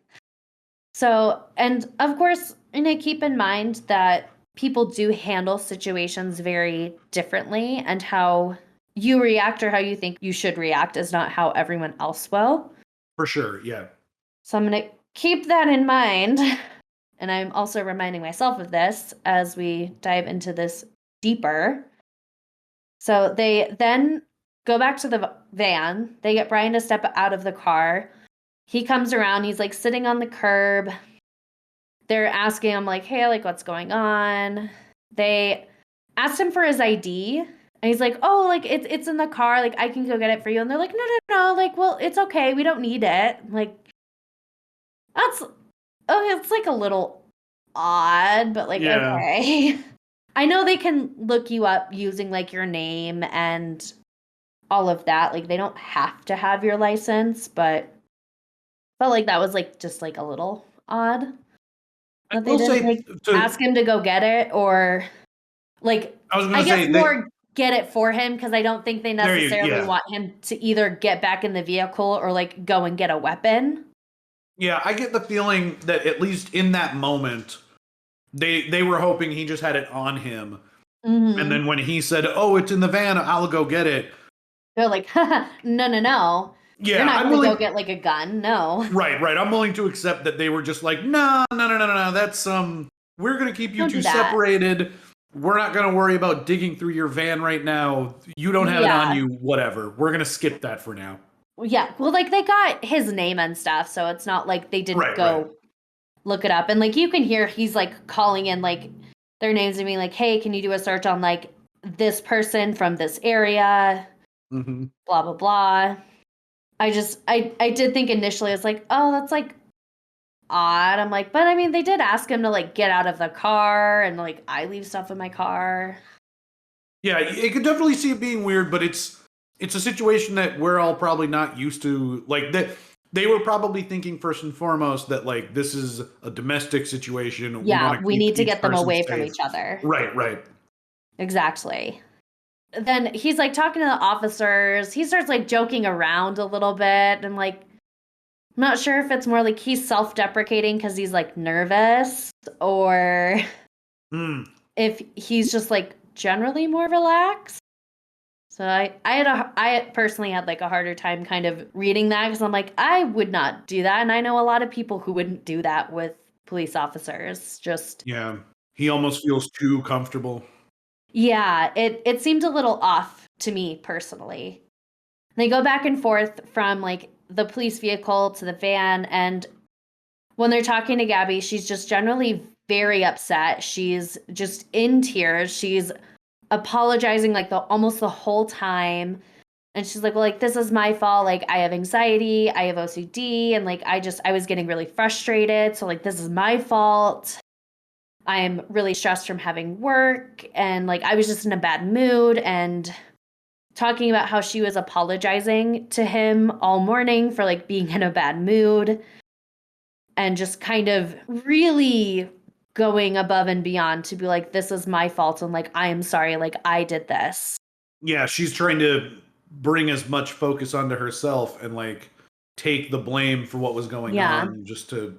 So, and of course, keep in mind that people do handle situations very differently, and how you react or how you think you should react is not how everyone else will. For sure, yeah. So I'm going to keep that in mind. And I'm also reminding myself of this as we dive into this deeper. So they then go back to the van. They get Brian to step out of the car. He comes around. He's like sitting on the curb. They're asking him like, hey, like what's going on? They asked him for his ID. And he's like, oh, like it's in the car. Like I can go get it for you. And they're like, no. Like, well, it's okay. We don't need it. Like, it's like a little odd, but like, okay. I know they can look you up using like your name and all of that. Like they don't have to have your license, but felt like that was like just like a little odd. That they didn't ask him to go get it, or like I guess more get it for him, because I don't think they necessarily want him to either get back in the vehicle or like go and get a weapon. Yeah, I get the feeling that at least in that moment, they were hoping he just had it on him. Mm-hmm. And then when he said, oh, it's in the van, I'll go get it. They're like, no. Yeah, you're not going to go get like a gun. No. Right. I'm willing to accept that they were just like, no. That's, we're going to keep you two separated. We're not going to worry about digging through your van right now. You don't have it on you, whatever. We're going to skip that for now. Yeah. Well, like they got his name and stuff, so it's not like they didn't go look it up. And like you can hear he's like calling in like their names and being like, hey, can you do a search on like this person from this area? Mm-hmm. Blah, blah, blah. I did think initially it's like, oh, that's like odd. I'm like, but I mean, they did ask him to like get out of the car, and like I leave stuff in my car. Yeah, you could definitely see it being weird, but it's a situation that we're all probably not used to. Like that, they were probably thinking first and foremost that like this is a domestic situation. Yeah, we need to get them away from each other. Right. Exactly. Then he's like talking to the officers. He starts like joking around a little bit, and like I'm not sure if it's more like he's self-deprecating because he's like nervous, or if he's just like generally more relaxed. So I personally had like a harder time kind of reading that because I'm like, I would not do that. And I know a lot of people who wouldn't do that with police officers. Just, Yeah. He almost feels too comfortable. yeah, it seemed a little off to me personally. They go back and forth from like the police vehicle to the van. And when they're talking to Gabby, she's just generally very upset. She's just in tears. She's apologizing like almost the whole time. And she's like, well, like, this is my fault. Like, I have anxiety, I have OCD, and like, I was getting really frustrated. So, like, this is my fault. I'm really stressed from having work. And like, I was just in a bad mood. And talking about how she was apologizing to him all morning for like being in a bad mood and just kind of really going above and beyond to be like, this is my fault. And like, I am sorry. Like, I did this. Yeah, she's trying to bring as much focus onto herself and like take the blame for what was going Yeah. on just to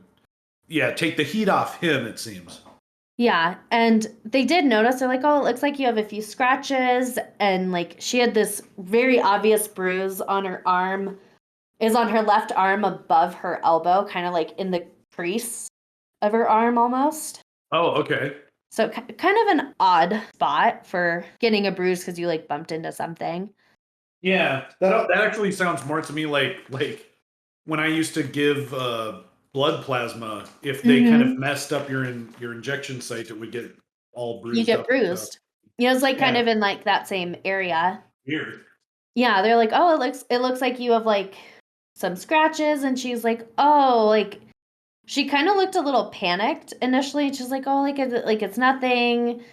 take the heat off him, it seems. Yeah. And they did notice, they're like, oh, it looks like you have a few scratches. And like, she had this very obvious bruise on her arm, is on her left arm above her elbow, kind of like in the crease of her arm almost. Oh, okay. So kind of an odd spot for getting a bruise because you like bumped into something. Yeah, that actually sounds more to me like when I used to give blood plasma. If they kind of messed up your injection site, it would get all bruised You get up and stuff. bruised. You know, it's like kind Yeah, of in like that same area. weird. Yeah, they're like, oh, it looks like you have like some scratches, and she's like, oh, like she kind of looked a little panicked initially. She's like, oh, like it's nothing.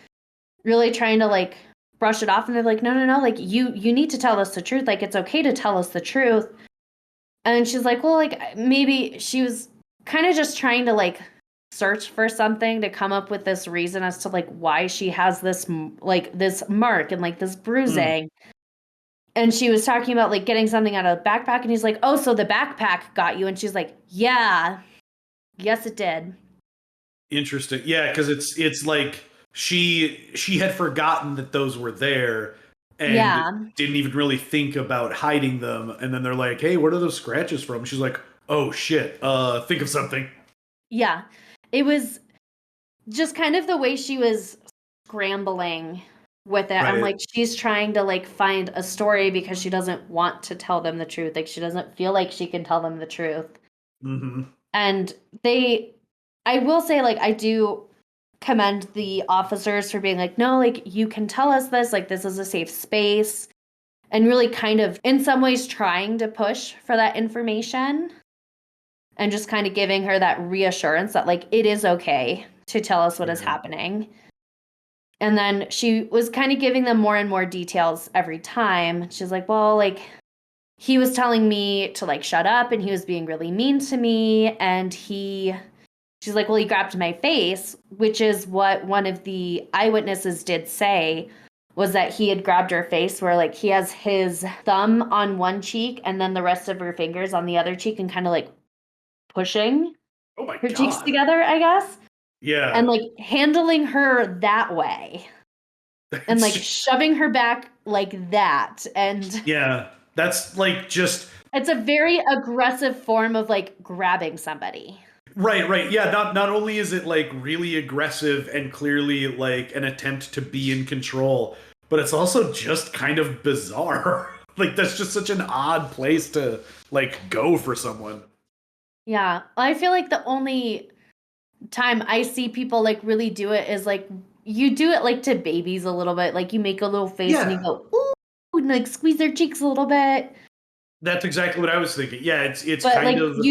Really trying to like brush it off, and they're like, no, no, no, like you need to tell us the truth. Like it's okay to tell us the truth. And she's like, well, like maybe she was kind of just trying to like search for something to come up with this reason as to like why she has this like this mark and like this Mm, bruising. And she was talking about like getting something out of the backpack, and he's like, oh, so the backpack got you? And she's like, yeah, yes, it did. interesting. Yeah, because it's like she had forgotten that those were there and Yeah. didn't even really think about hiding them. And then they're like, "Hey, what are those scratches from?" She's like, "Oh shit, think of something." Yeah. It was just kind of the way she was scrambling with it. I'm Right. like, she's trying to like find a story because she doesn't want to tell them the truth. Like she doesn't feel like she can tell them the truth. Mm-hmm. And I will say, like, I do commend the officers for being like, no, like, you can tell us this, like, this is a safe space, and really kind of, in some ways, trying to push for that information and just kind of giving her that reassurance that, like, it is okay to tell us what is Yeah. happening. And then she was kind of giving them more and more details every time. She's like, well, like, he was telling me to, like, shut up, and he was being really mean to me, and she's like, well, he grabbed my face, which is what one of the eyewitnesses did say, was that he had grabbed her face, where like he has his thumb on one cheek and then the rest of her fingers on the other cheek and kind of like pushing Oh my her cheeks god. together, I guess, and Yeah. like handling her that way and It's like just, shoving her back like that. And yeah. That's like just it's a very aggressive form of like grabbing somebody. right, right. Yeah, not only is it like really aggressive and clearly like an attempt to be in control, but it's also just kind of bizarre. Like that's just such an odd place to like go for someone. Yeah. I feel like the only time I see people like really do it is like you do it like to babies a little bit. Like you make a little face and you Yeah, go, ooh, and like squeeze their cheeks a little bit. that's exactly what I was thinking. Yeah, it's But kind like of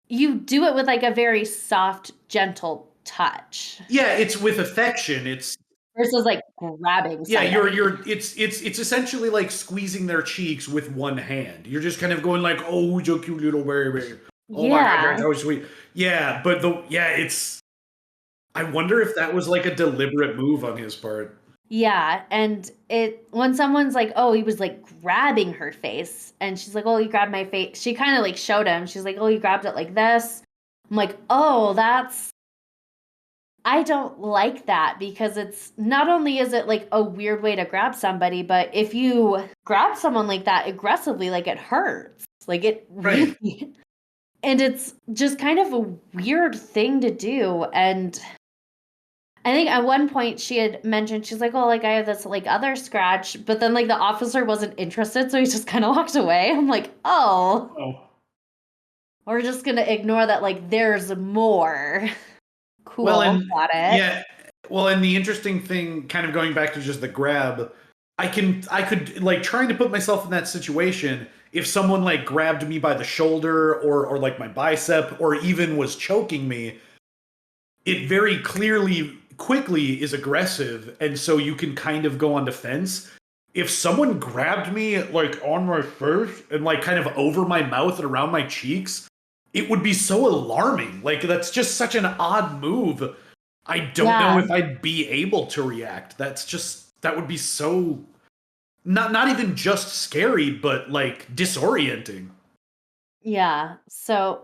you do it with like a very soft, gentle touch yeah, it's with affection. It's versus like grabbing yeah, somebody. it's essentially like squeezing their cheeks with one hand. You're just kind of going like, "Oh, you're cute little baby. Oh my god, you're Yeah. so sweet." Yeah, but it's I wonder if that was like a deliberate move on his part. Yeah. And when someone's like, oh, he was like grabbing her face, and she's like, oh, you grabbed my face. She kind of like showed him. She's like, oh, you grabbed it like this. I'm like, oh, I don't like that because it's not only is it like a weird way to grab somebody, but if you grab someone like that aggressively, like it hurts. Like it Right. really, and it's just kind of a weird thing to do. And I think at one point she had mentioned, she's like, oh, like I have this like other scratch, but then like the officer wasn't interested, so he just kind of walked away. I'm like, oh, Oh. we're just gonna ignore that, like there's more. Well, Cool, and got it. yeah, well, and the interesting thing, kind of going back to just the grab, I could like trying to put myself in that situation. If someone like grabbed me by the shoulder or like my bicep or even was choking me, it very clearly quickly is aggressive, and so you can kind of go on defense. If someone grabbed me like on my face and like kind of over my mouth and around my cheeks, it would be so alarming. Like that's just such an odd move. I don't know Yeah. if I'd be able to react. That's just that would be so not even just scary, but like disorienting. Yeah. So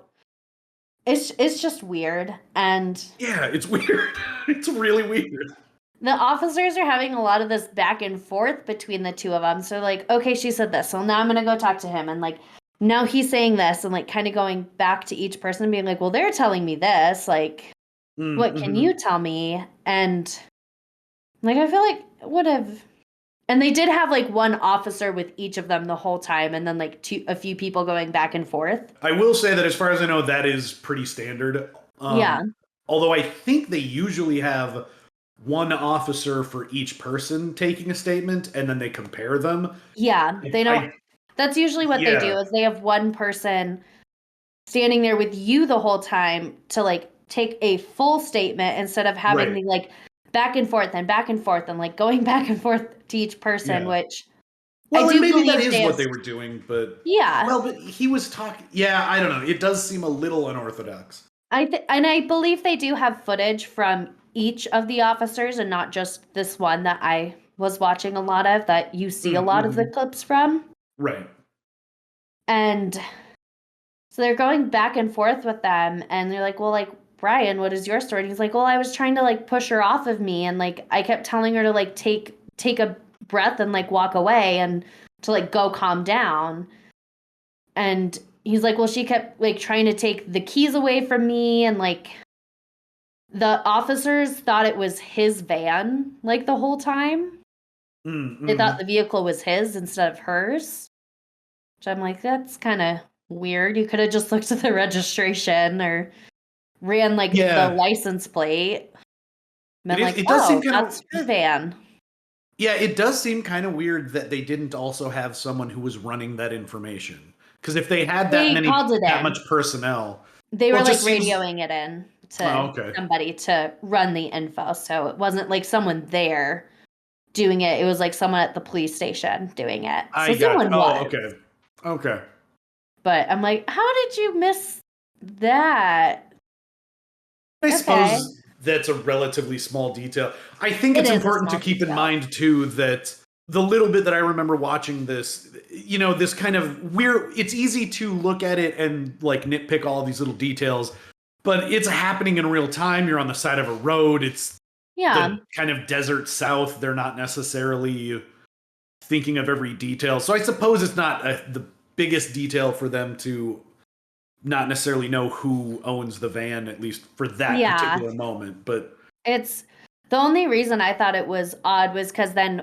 it's just weird. And Yeah, it's weird. It's really weird. the officers are having a lot of this back and forth between the two of them. So like, okay, she said this. So now I'm gonna go talk to him. And like now he's saying this and like kind of going back to each person and being like, well, they're telling me this. Like, what can Mm-hmm. you tell me? And like I feel like it would have, and they did have like one officer with each of them the whole time, and then like a few people going back and forth. I will say that as far as I know, that is pretty standard. Yeah. Although I think they usually have one officer for each person taking a statement, and then they compare them. Yeah, they don't. I That's usually what they yeah, do is they have one person standing there with you the whole time to like take a full statement instead of having right, the like back and forth and like going back and forth to each person, yeah. which I Well, and do maybe that believe is they have. what they were doing, but Yeah, well, but he was talking. Yeah, I don't know. It does seem a little unorthodox. and I believe they do have footage from each of the officers and not just this one that I was watching a lot of that you see a lot of the Mm-hmm. clips from. Right. And so they're going back and forth with them, and they're like, well, like, Brian, what is your story? And he's like, well, I was trying to like push her off of me, and like I kept telling her to like take a breath and like walk away and to like go calm down. And he's like, well, she kept like trying to take the keys away from me, and like the officers thought it was his van like the whole time. They thought Mm-hmm. the vehicle was his instead of hers. Which I'm like, that's kind of weird. You could have just looked at the registration or ran like the Yeah, license plate. it Been is. like, It does seem oh, kind of. that's her van. Yeah, it does seem kind of weird that they didn't also have someone who was running that information. Because if they had They called it that much in. personnel, They well, were it like just seems. radioing it in Oh, to okay. somebody to run the info. So it wasn't like someone there doing it. It was like someone at the police station doing it. So I got. someone Oh, was. okay. Okay. But I'm like, how did you miss that? I Okay. suppose that's a relatively small detail. I think It it's is a important to small keep in detail. mind too that the little bit that I remember watching this, this kind of weird. It's easy to look at it and like nitpick all these little details, but it's happening in real time. You're on the side of a road. It's the Yeah. kind of desert south. They're not necessarily thinking of every detail. So I suppose it's not the biggest detail for them to not necessarily know who owns the van, at least for that Yeah. particular moment. But It's the only reason I thought it was odd was because then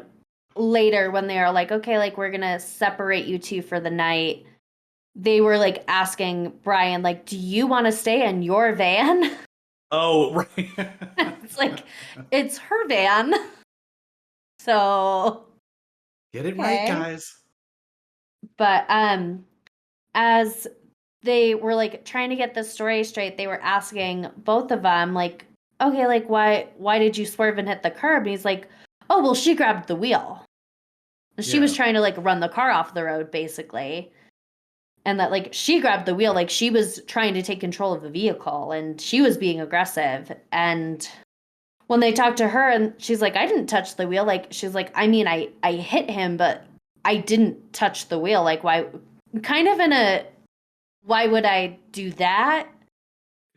later when they are like, okay, like we're gonna separate you two for the night, they were like asking Brian, like, do you want to stay in your van? oh, right. It's like, it's her van. So, Get it right, okay. guys. But as they were like trying to get the story straight, they were asking both of them, like, okay, like why did you swerve and hit the curb? And he's like, oh well, she grabbed the wheel. She was Yeah. trying to like run the car off the road basically. And that like she grabbed the wheel, like she was trying to take control of the vehicle and she was being aggressive. And when they talked to her and she's like, I didn't touch the wheel. Like she's like, I mean, I hit him, but I didn't touch the wheel. Like why kind of in a why would I do that?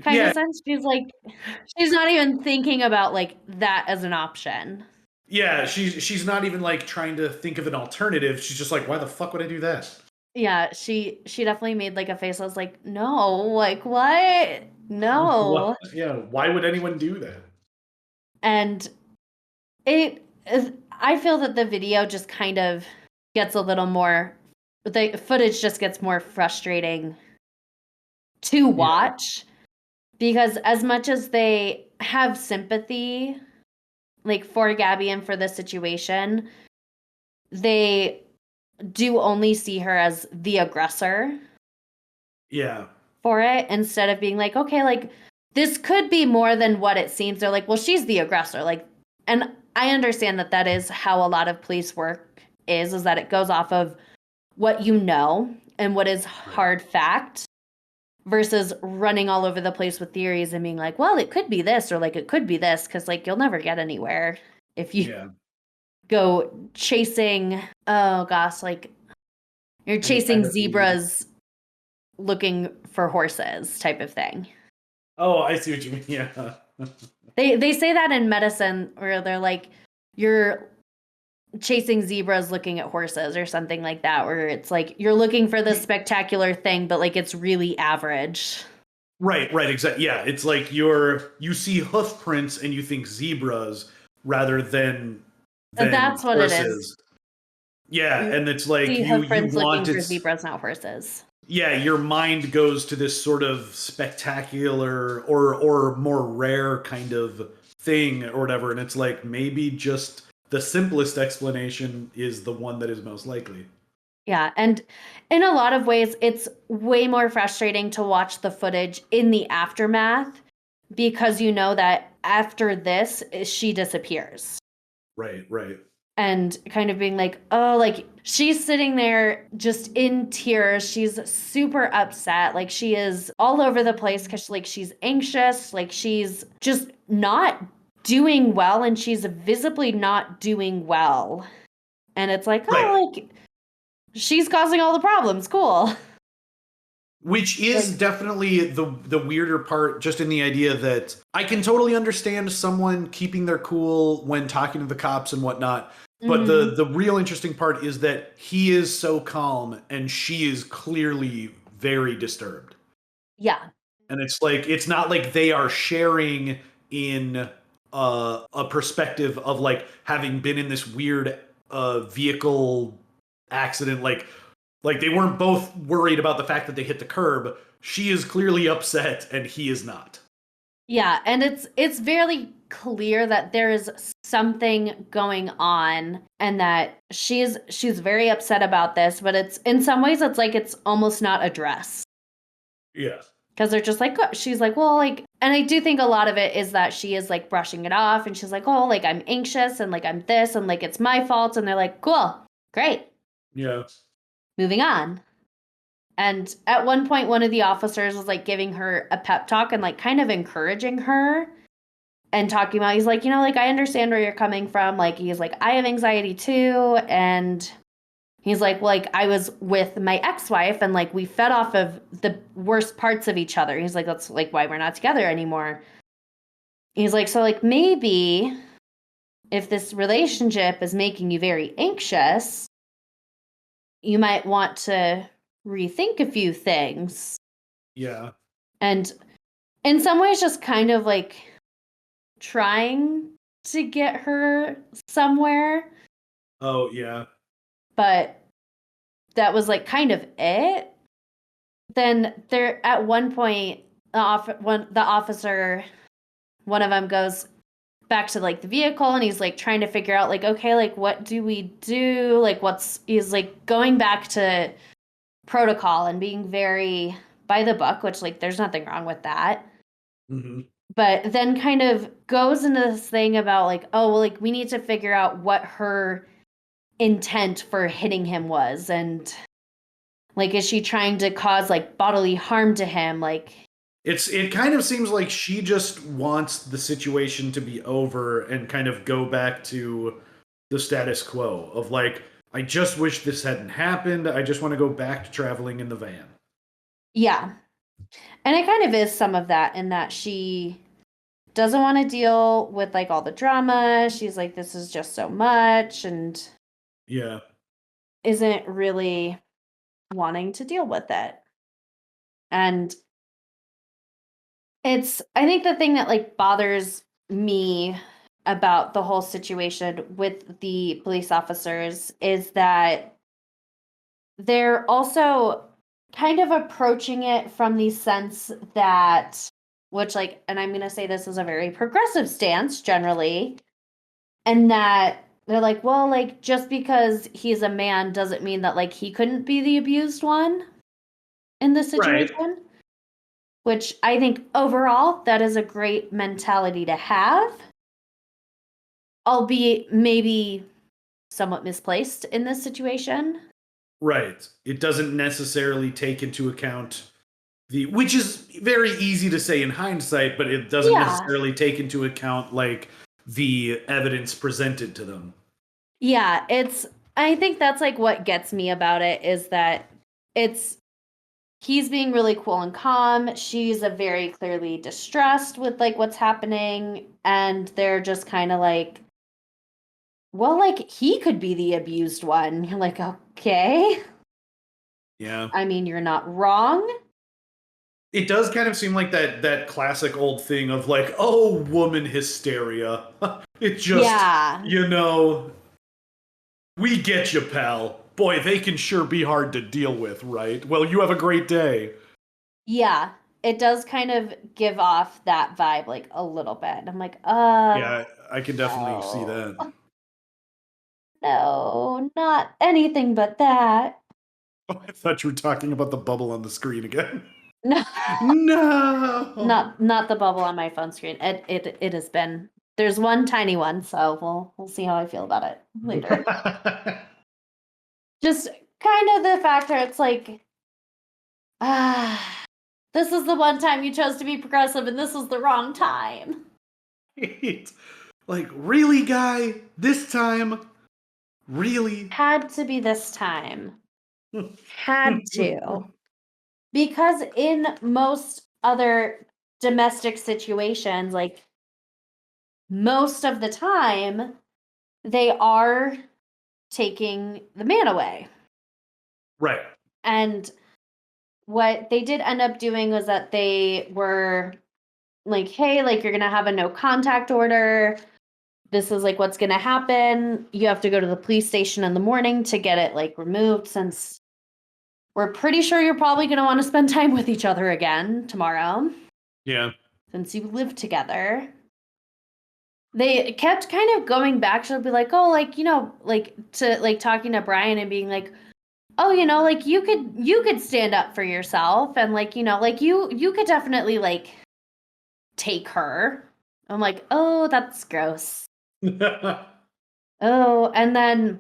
kind of sense. She's not even thinking about like that as an option. Yeah, she's not even like trying to think of an alternative. She's just like, why the fuck would I do that? Yeah, she definitely made like a face. I was like, no, like what? No. Yeah, why would anyone do that? And I feel that the video just kind of gets a little more, the footage just gets more frustrating to watch because as much as they have sympathy like for Gabby and for the situation, they do only see her as the aggressor. Yeah. For it instead of being like, okay, like this could be more than what it seems. They're like, well, she's the aggressor. Like, and I understand that that is how a lot of police work is that it goes off of what you know and what is hard fact versus running all over the place with theories and being like, well, it could be this or like it could be this because like you'll never get anywhere if you go chasing, oh gosh, like you're chasing zebras looking for horses type of thing. Oh, I see what you mean. Yeah. They say that in medicine where they're like, you're chasing zebras looking at horses or something like that, where it's like you're looking for this spectacular thing, but like it's really average. Right, exactly. Yeah, it's like you see hoof prints and you think zebras rather than That's what horses. it is. Yeah, and it's like see you looking want for zebras, not horses. Yeah, your mind goes to this sort of spectacular or more rare kind of thing or whatever, and it's like maybe just the simplest explanation is the one that is most likely. Yeah, and in a lot of ways, it's way more frustrating to watch the footage in the aftermath because you know that after this, she disappears. Right. And kind of being like, oh, like she's sitting there just in tears. She's super upset. Like she is all over the place because like she's anxious. Like she's just not doing well and she's visibly not doing well. And it's like, oh, like she's causing all the problems. Cool. Which is definitely the weirder part, just in the idea that I can totally understand someone keeping their cool when talking to the cops and whatnot. But the real interesting part is that he is so calm and she is clearly very disturbed. Yeah. And it's like, it's not like they are sharing in a perspective of like having been in this weird vehicle accident. Like they weren't both worried about the fact that they hit the curb. She is clearly upset and he is not. Yeah, and it's very clear that there is something going on and that she's very upset about this, but it's in some ways it's like it's almost not addressed. Yeah. Because they're just like, she's like, well, like, and I do think a lot of it is that she is like brushing it off and she's like, oh, like I'm anxious and like I'm this and like it's my fault. And they're like, cool, great. Yeah. Moving on. And at one point, one of the officers was like giving her a pep talk and like kind of encouraging her and talking about, he's like, you know, like I understand where you're coming from. Like, he's like, I have anxiety too. And he's like I was with my ex-wife and like we fed off of the worst parts of each other. He's like, that's like why we're not together anymore. He's like, so like maybe if this relationship is making you very anxious, you might want to rethink a few things. Yeah. And in some ways just kind of like trying to get her somewhere. Oh, yeah. But that was like kind of it. Then there at one point the officer, one of them goes back to like the vehicle and he's like trying to figure out like, okay, like what do we do? Like he's like going back to protocol and being very by the book, which like there's nothing wrong with that. Mm-hmm. But then kind of goes into this thing about like, oh, well, like we need to figure out what her intent for hitting him was. And like, is she trying to cause like bodily harm to him? Like, it kind of seems like she just wants the situation to be over and kind of go back to the status quo of like, I just wish this hadn't happened. I just want to go back to traveling in the van. Yeah. And it kind of is some of that in that she doesn't want to deal with like all the drama. She's like, this is just so much, and Yeah. isn't really wanting to deal with it. And I think the thing that like bothers me about the whole situation with the police officers is that they're also kind of approaching it from the sense that, which like, and I'm going to say this is a very progressive stance generally, and that they're like, well, like just because he's a man doesn't mean that like he couldn't be the abused one in this Right. situation. Which I think overall that is a great mentality to have, albeit maybe somewhat misplaced in this situation. Right. It doesn't necessarily take into account which is very easy to say in hindsight, but it doesn't Yeah. necessarily take into account like the evidence presented to them. Yeah, I think that's like what gets me about it is that it's he's being really cool and calm. She's a very clearly distressed with like what's happening, and they're just kind of like, well, like he could be the abused one. You're like, okay. Yeah. I mean, you're not wrong. It does kind of seem like that classic old thing of like, oh, woman hysteria. It just, Yeah. you know, we get you, pal. Boy, they can sure be hard to deal with, right? Well, you have a great day. Yeah. It does kind of give off that vibe like a little bit. I'm like, Yeah, I can definitely see no. that. No, not anything but that. Oh, I thought you were talking about the bubble on the screen again. No, No. not the bubble on my phone screen. It has been. There's one tiny one, so we'll see how I feel about it later. Just kind of the fact that it's like, ah, this is the one time you chose to be progressive, and this is the wrong time. Like, really, guy? This time? Really? Had to be this time. Had to. Because in most other domestic situations, like most of the time, they are taking the man away. Right. And what they did end up doing was that they were like, hey, like you're going to have a no contact order. This is like what's going to happen. You have to go to the police station in the morning to get it like removed, since we're pretty sure you're probably going to want to spend time with each other again tomorrow, Yeah. since you live together. They kept kind of going back to be like, oh, like, like to like talking to Brian and being like, oh, like you could stand up for yourself, and like, like you could definitely like take her. I'm like, oh, that's gross. Oh, and then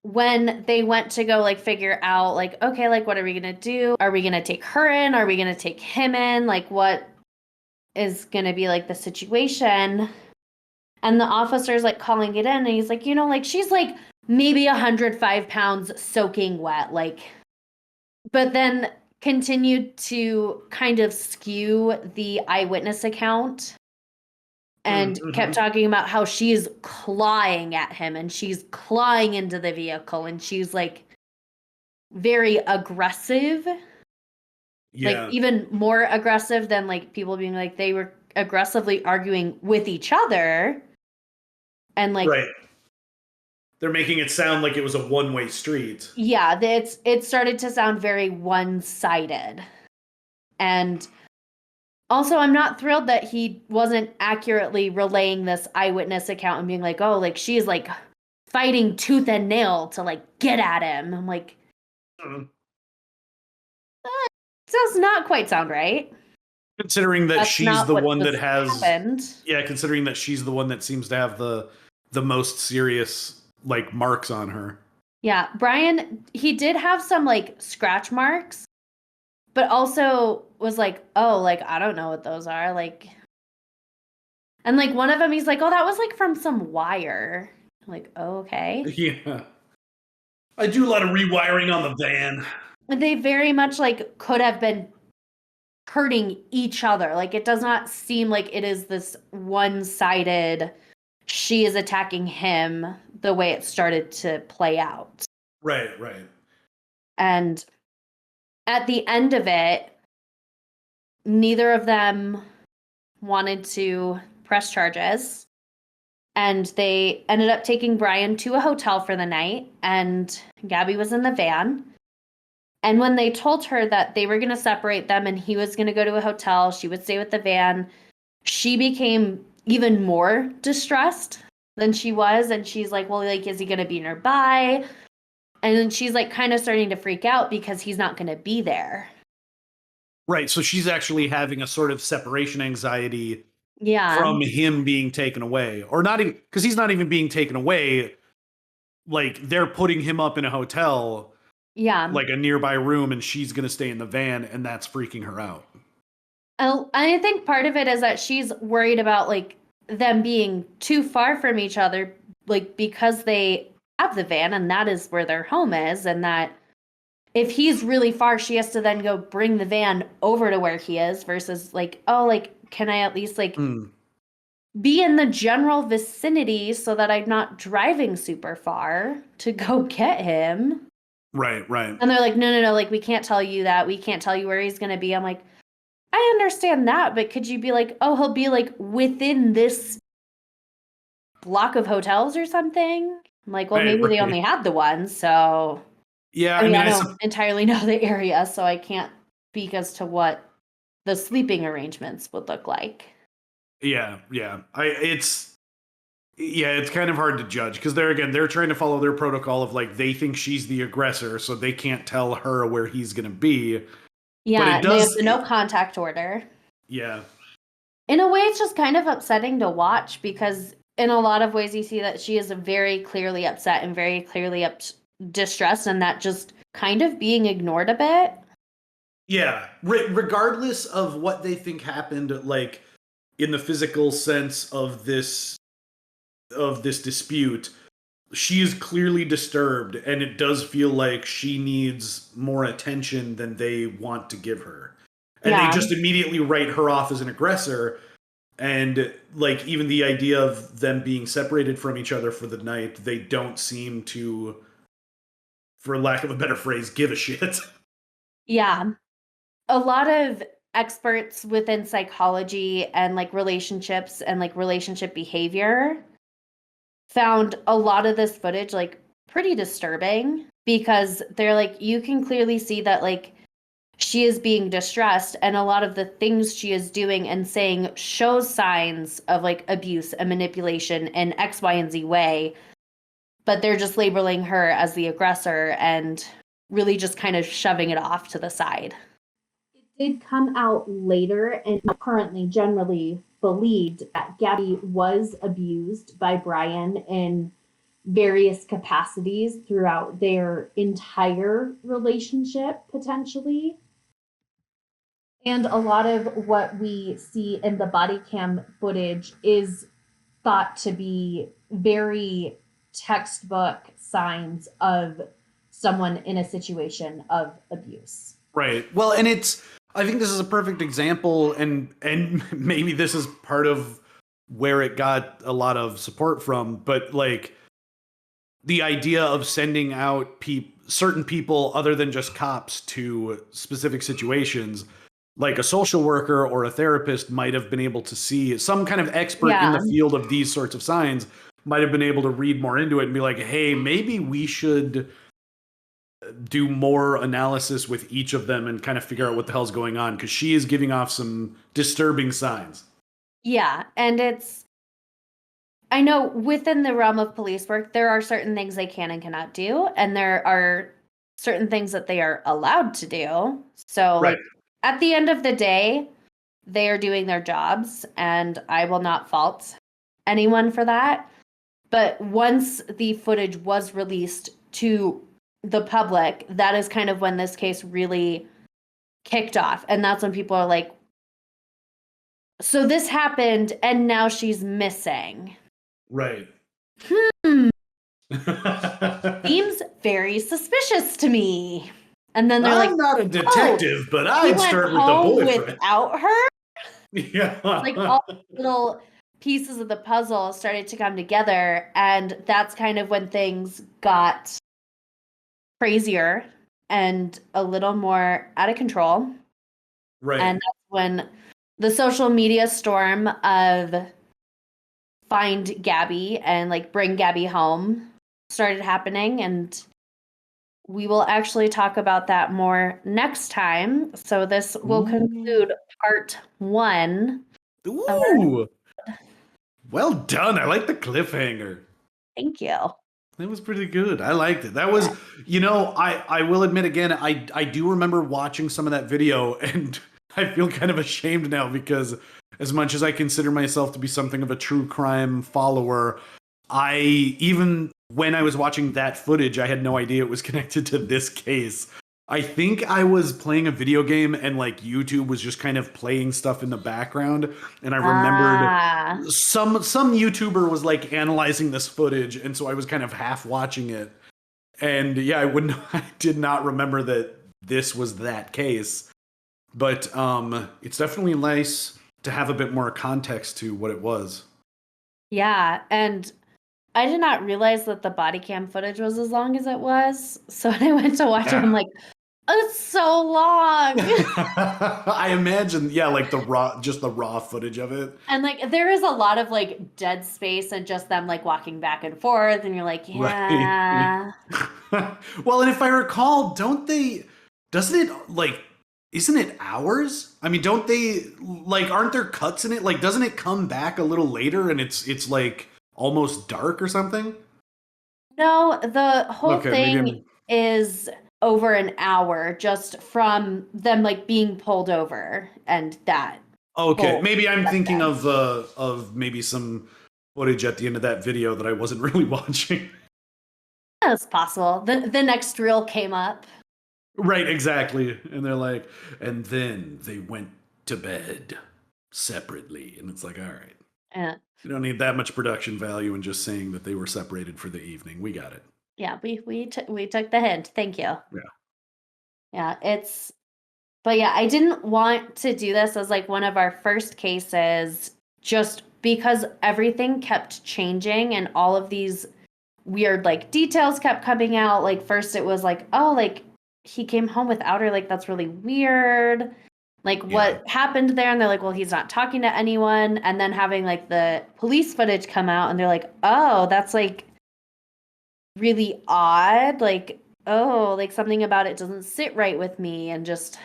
when they went to go like figure out like, okay, like what are we gonna do? Are we gonna take her in? Are we gonna take him in? Like what is gonna be like the situation? And the officer's like calling it in, and he's like, like she's like maybe 105 pounds soaking wet, like, but then continued to kind of skew the eyewitness account and kept talking about how she's clawing at him and she's clawing into the vehicle and she's like very aggressive. Yeah. Like even more aggressive than like people being like they were aggressively arguing with each other. And like, right. They're making it sound like it was a one-way street. yeah, it started to sound very one-sided. And also, I'm not thrilled that he wasn't accurately relaying this eyewitness account and being like, oh, like she's like fighting tooth and nail to like get at him. I'm like, does not quite sound right. Considering that That's she's not the what one that was has happened. Yeah, considering that she's the one that seems to have the most serious like marks on her. Yeah, Brian, he did have some like scratch marks, but also was like, oh, like I don't know what those are. Like, and like one of them, he's like, oh, that was like from some wire. I'm like, oh, okay. Yeah. I do a lot of rewiring on the van. They very much like could have been hurting each other. Like, it does not seem like it is this one-sided, she is attacking him the way it started to play out. Right. And at the end of it, neither of them wanted to press charges. And they ended up taking Brian to a hotel for the night, and Gabby was in the van. And when they told her that they were going to separate them and he was going to go to a hotel, she would stay with the van, she became even more distressed than she was. And she's like, well, like, is he going to be nearby? And then she's like kind of starting to freak out because he's not going to be there. Right. So she's actually having a sort of separation anxiety Yeah. from him being taken away, or not even, because he's not even being taken away. Like, they're putting him up in a hotel, like a nearby room, and she's going to stay in the van, and that's freaking her out. I think part of it is that she's worried about like them being too far from each other, like because they have the van and that is where their home is, and that if he's really far, she has to then go bring the van over to where he is versus like, oh, like, can I at least like be in the general vicinity so that I'm not driving super far to go get him? Right. And they're like, no, like, we can't tell you that. We can't tell you where he's going to be. I'm like, I understand that, but could you be like, oh, he'll be like within this block of hotels or something? I'm like, well, maybe they only had the one, so yeah. I mean, I don't entirely know the area, so I can't speak as to what the sleeping arrangements would look like. Yeah. It's kind of hard to judge because they're trying to follow their protocol of like, they think she's the aggressor, so they can't tell her where he's going to be. Yeah, they have the no contact order. Yeah. In a way, it's just kind of upsetting to watch because in a lot of ways you see that she is very clearly upset and very clearly distressed, and that just kind of being ignored a bit. Yeah. Regardless of what they think happened, like in the physical sense of this dispute, she is clearly disturbed, and it does feel like she needs more attention than they want to give her. And they just immediately write her off as an aggressor. And like, even the idea of them being separated from each other for the night, they don't seem to, for lack of a better phrase, give a shit. Yeah. A lot of experts within psychology and like relationships and like relationship behavior found a lot of this footage like pretty disturbing because they're like, you can clearly see that like she is being distressed, and a lot of the things she is doing and saying shows signs of like abuse and manipulation in X, Y, and Z way, but they're just labeling her as the aggressor and really just kind of shoving it off to the side. It did come out later and currently generally believed that Gabby was abused by Brian in various capacities throughout their entire relationship, potentially. And a lot of what we see in the body cam footage is thought to be very textbook signs of someone in a situation of abuse. Right. Well, and I think this is a perfect example, and maybe this is part of where it got a lot of support from, but like the idea of sending out certain people other than just cops to specific situations, like a social worker or a therapist might have been able to see, some kind of expert in the field of these sorts of signs might have been able to read more into it and be like, hey, maybe we should do more analysis with each of them and kind of figure out what the hell's going on, because she is giving off some disturbing signs. Yeah, and I know within the realm of police work, there are certain things they can and cannot do, and there are certain things that they are allowed to do. So, like, at the end of the day, they are doing their jobs, and I will not fault anyone for that. But once the footage was released to the public, that is kind of when this case really kicked off. And that's when people are like, so this happened, and now she's missing. Right. Seems very suspicious to me. And then they're like, I'm not a detective, but he I'd went start with the home boyfriend. without her. Yeah. Like all little pieces of the puzzle started to come together, and that's kind of when things got crazier and a little more out of control. Right. And that's when the social media storm of find Gabby and like bring Gabby home started happening, and we will actually talk about that more next time. So this will conclude part 1 of our. Ooh. Well done. I like the cliffhanger. Thank you. That was pretty good. I liked it. That was, I will admit again, I do remember watching some of that video, and I feel kind of ashamed now because as much as I consider myself to be something of a true crime follower, even when I was watching that footage, I had no idea it was connected to this case. I think I was playing a video game and like YouTube was just kind of playing stuff in the background, and I remembered some YouTuber was like analyzing this footage, and so I was kind of half watching it. And yeah, I did not remember that this was that case. But it's definitely nice to have a bit more context to what it was. Yeah, and I did not realize that the body cam footage was as long as it was. So when I went to watch it, I'm like, oh, it's so long. I imagine, yeah, like the raw footage of it. And like there is a lot of like dead space and just them like walking back and forth, and you're like, yeah. Right. Well, and if I recall, isn't it hours? I mean, don't they like aren't there cuts in it? Like doesn't it come back a little later and it's like almost dark or something? No, the whole thing is over an hour just from them like being pulled over and that. Okay, maybe I'm thinking of maybe some footage at the end of that video that I wasn't really watching. That's possible. The next reel came up. Right, exactly. And they're like, and then they went to bed separately. And it's like, all right. Yeah. You don't need that much production value in just saying that they were separated for the evening. We got it. Yeah, we took the hint. Thank you. Yeah. Yeah, but yeah, I didn't want to do this as like one of our first cases just because everything kept changing and all of these weird like details kept coming out. Like first it was like, oh, like he came home without her, like that's really weird. Like what happened there? And they're like, well, he's not talking to anyone. And then having like the police footage come out and they're like, oh, that's like really odd. Like, oh, like something about it doesn't sit right with me. And just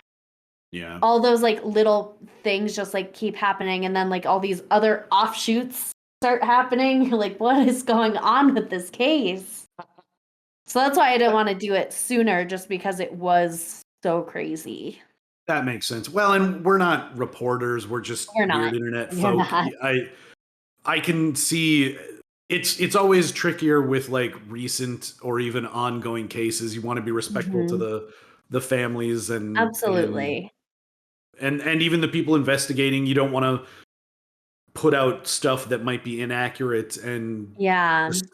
all those like little things just like keep happening. And then like all these other offshoots start happening. You're like, what is going on with this case? So that's why I didn't want to do it sooner, just because it was so crazy. That makes sense. Well, and we're not reporters. We're just weird internet folk. I can see it's always trickier with like recent or even ongoing cases. You want to be respectful to the families and absolutely. And even the people investigating. You don't want to put out stuff that might be inaccurate and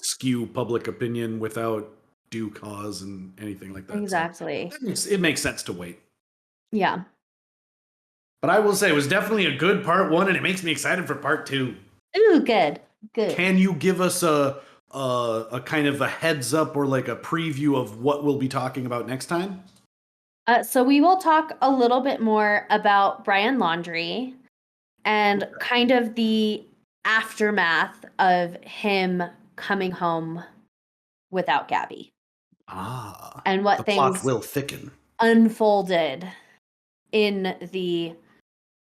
skew public opinion without due cause and anything like that. Exactly. So it makes sense to wait. Yeah. But I will say it was definitely a good part 1, and it makes me excited for part 2. Ooh, good. Can you give us a kind of a heads up or like a preview of what we'll be talking about next time? So we will talk a little bit more about Brian Laundrie and kind of the aftermath of him coming home without Gabby. And what things plot will thicken. Unfolded in the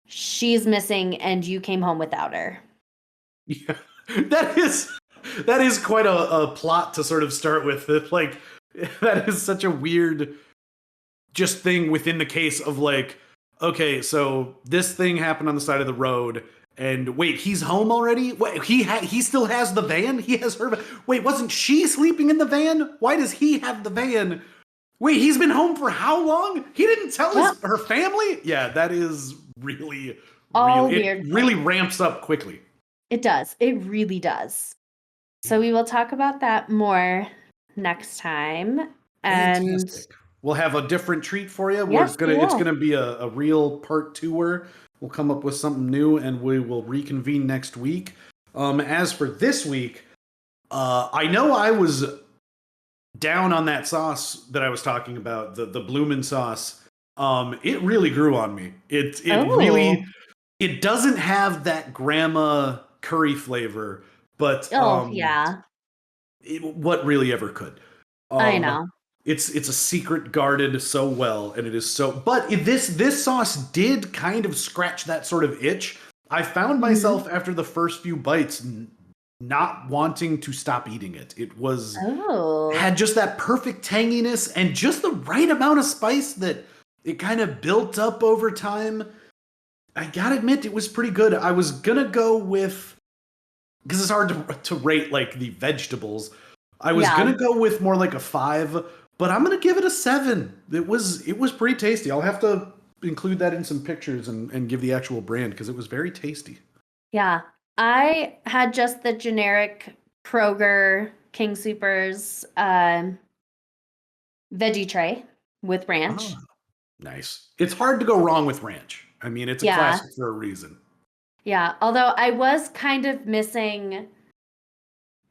she's missing and you came home without her. Yeah, that is quite a plot to sort of start with. Like that is such a weird just thing within the case of like, okay, so this thing happened on the side of the road. And wait, he's home already? Wait, he still has the van? He has her. Wait, wasn't she sleeping in the van? Why does he have the van? Wait, he's been home for how long? He didn't tell her family? Yeah, that is really weird. It really ramps up quickly. It does. It really does. So we will talk about that more next time. Fantastic. we'll have a different treat for you. Yes, we It's will. gonna be a real part two-er. We'll come up with something new, and we will reconvene next week. As for this week, I know I was down on that sauce that I was talking about, the bloomin' sauce. It really grew on me. It really, Oh, it doesn't have that grandma curry flavor, but oh yeah, what really ever could. I Um, know. it's a secret guarded so well, and it is so. But this sauce did kind of scratch that sort of itch. I found Mhm. myself after the first few bites not wanting to stop eating it. It was Oh, had just that perfect tanginess and just the right amount of spice that it kind of built up over time. I gotta admit, it was pretty good. I was gonna go with, because it's hard to rate like the vegetables. I was yeah, gonna go with more like a 5, but I'm gonna give it a 7. It was pretty tasty. I'll have to include that in some pictures and give the actual brand because it was very tasty. yeah. I had just the generic Kroger King Supers veggie tray with ranch. Ah, nice. It's hard to go wrong with ranch. I mean, it's a Yeah, classic for a reason. yeah. Although I was kind of missing,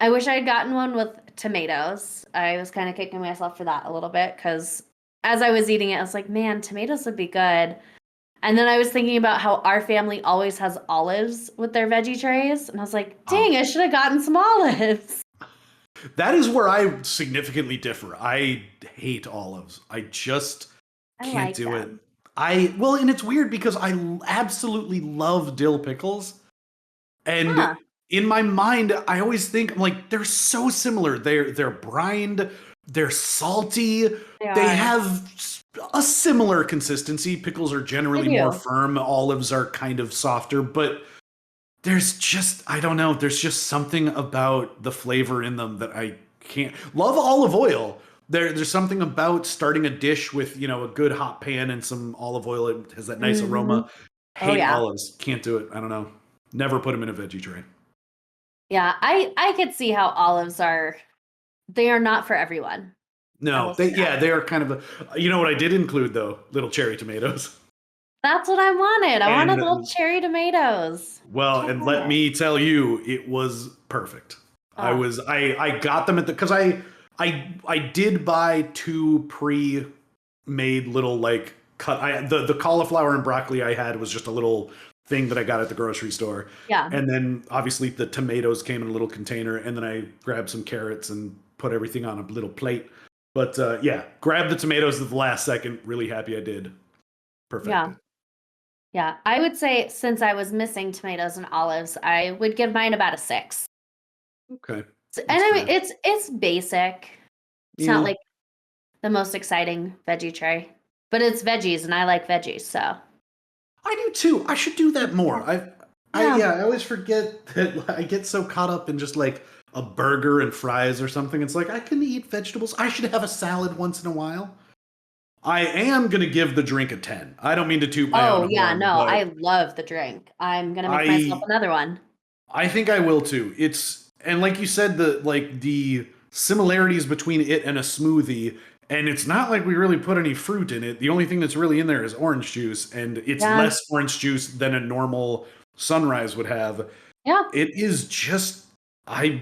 I wish I had gotten one with tomatoes. I was kind of kicking myself for that a little bit because as I was eating it, I was like, man, tomatoes would be good. And then I was thinking about how our family always has olives with their veggie trays. And I was like, Oh, dang, I should have gotten some olives. that is where I significantly differ. I hate olives. I just I can't like do it. them. And it's weird because absolutely love dill pickles. And Huh. in my mind, I always think, I'm like, they're so similar. They're brined, they're salty, They they are. have a similar consistency. Pickles are They generally more do. firm, olives are kind of softer, but there's just, I don't know, there's just something about the flavor in them that I can't love. Olive oil. There's something about starting a dish with, a good hot pan and some olive oil. It has that nice Hmm. aroma. Oh Hate yeah. olives. Can't do it. I don't know. Never put them in a veggie tray. Yeah. I could see how olives are, they are not for everyone. I No, will say that. they are kind of you know what I did include though? Little cherry tomatoes. That's what I wanted. I wanted little And cherry tomatoes. well, Can't and find let it. me tell you, it was perfect. Oh, I got them at the because I did buy two pre-made little like cut. The cauliflower and broccoli I had was just a little thing that I got at the grocery store, yeah. and then obviously the tomatoes came in a little container, and then I grabbed some carrots and put everything on a little plate. But yeah, grabbed the tomatoes at the last second. Really happy I did. Yeah. Perfected. Yeah. I would say since I was missing tomatoes and olives, I would give mine about a 6. Okay, And that's I mean, fair. it's basic. It's not Yeah, like the most exciting veggie tray, but it's veggies, and I like veggies, so I do too. I should do that yeah, more. yeah. Yeah, I always forget that I get so caught up in just like a burger and fries or something. It's like I can eat vegetables. I should have a salad once in a while. I am gonna give the drink a 10. I don't mean to toot my own Oh yeah, horn, no, I but love the drink. I'm gonna make myself I another one. I think I will too. It's and like you said, the similarities between it and a smoothie, and it's not like we really put any fruit in it. The only thing that's really in there is orange juice, and it's Yeah, less orange juice than a normal sunrise would have. yeah, It is just I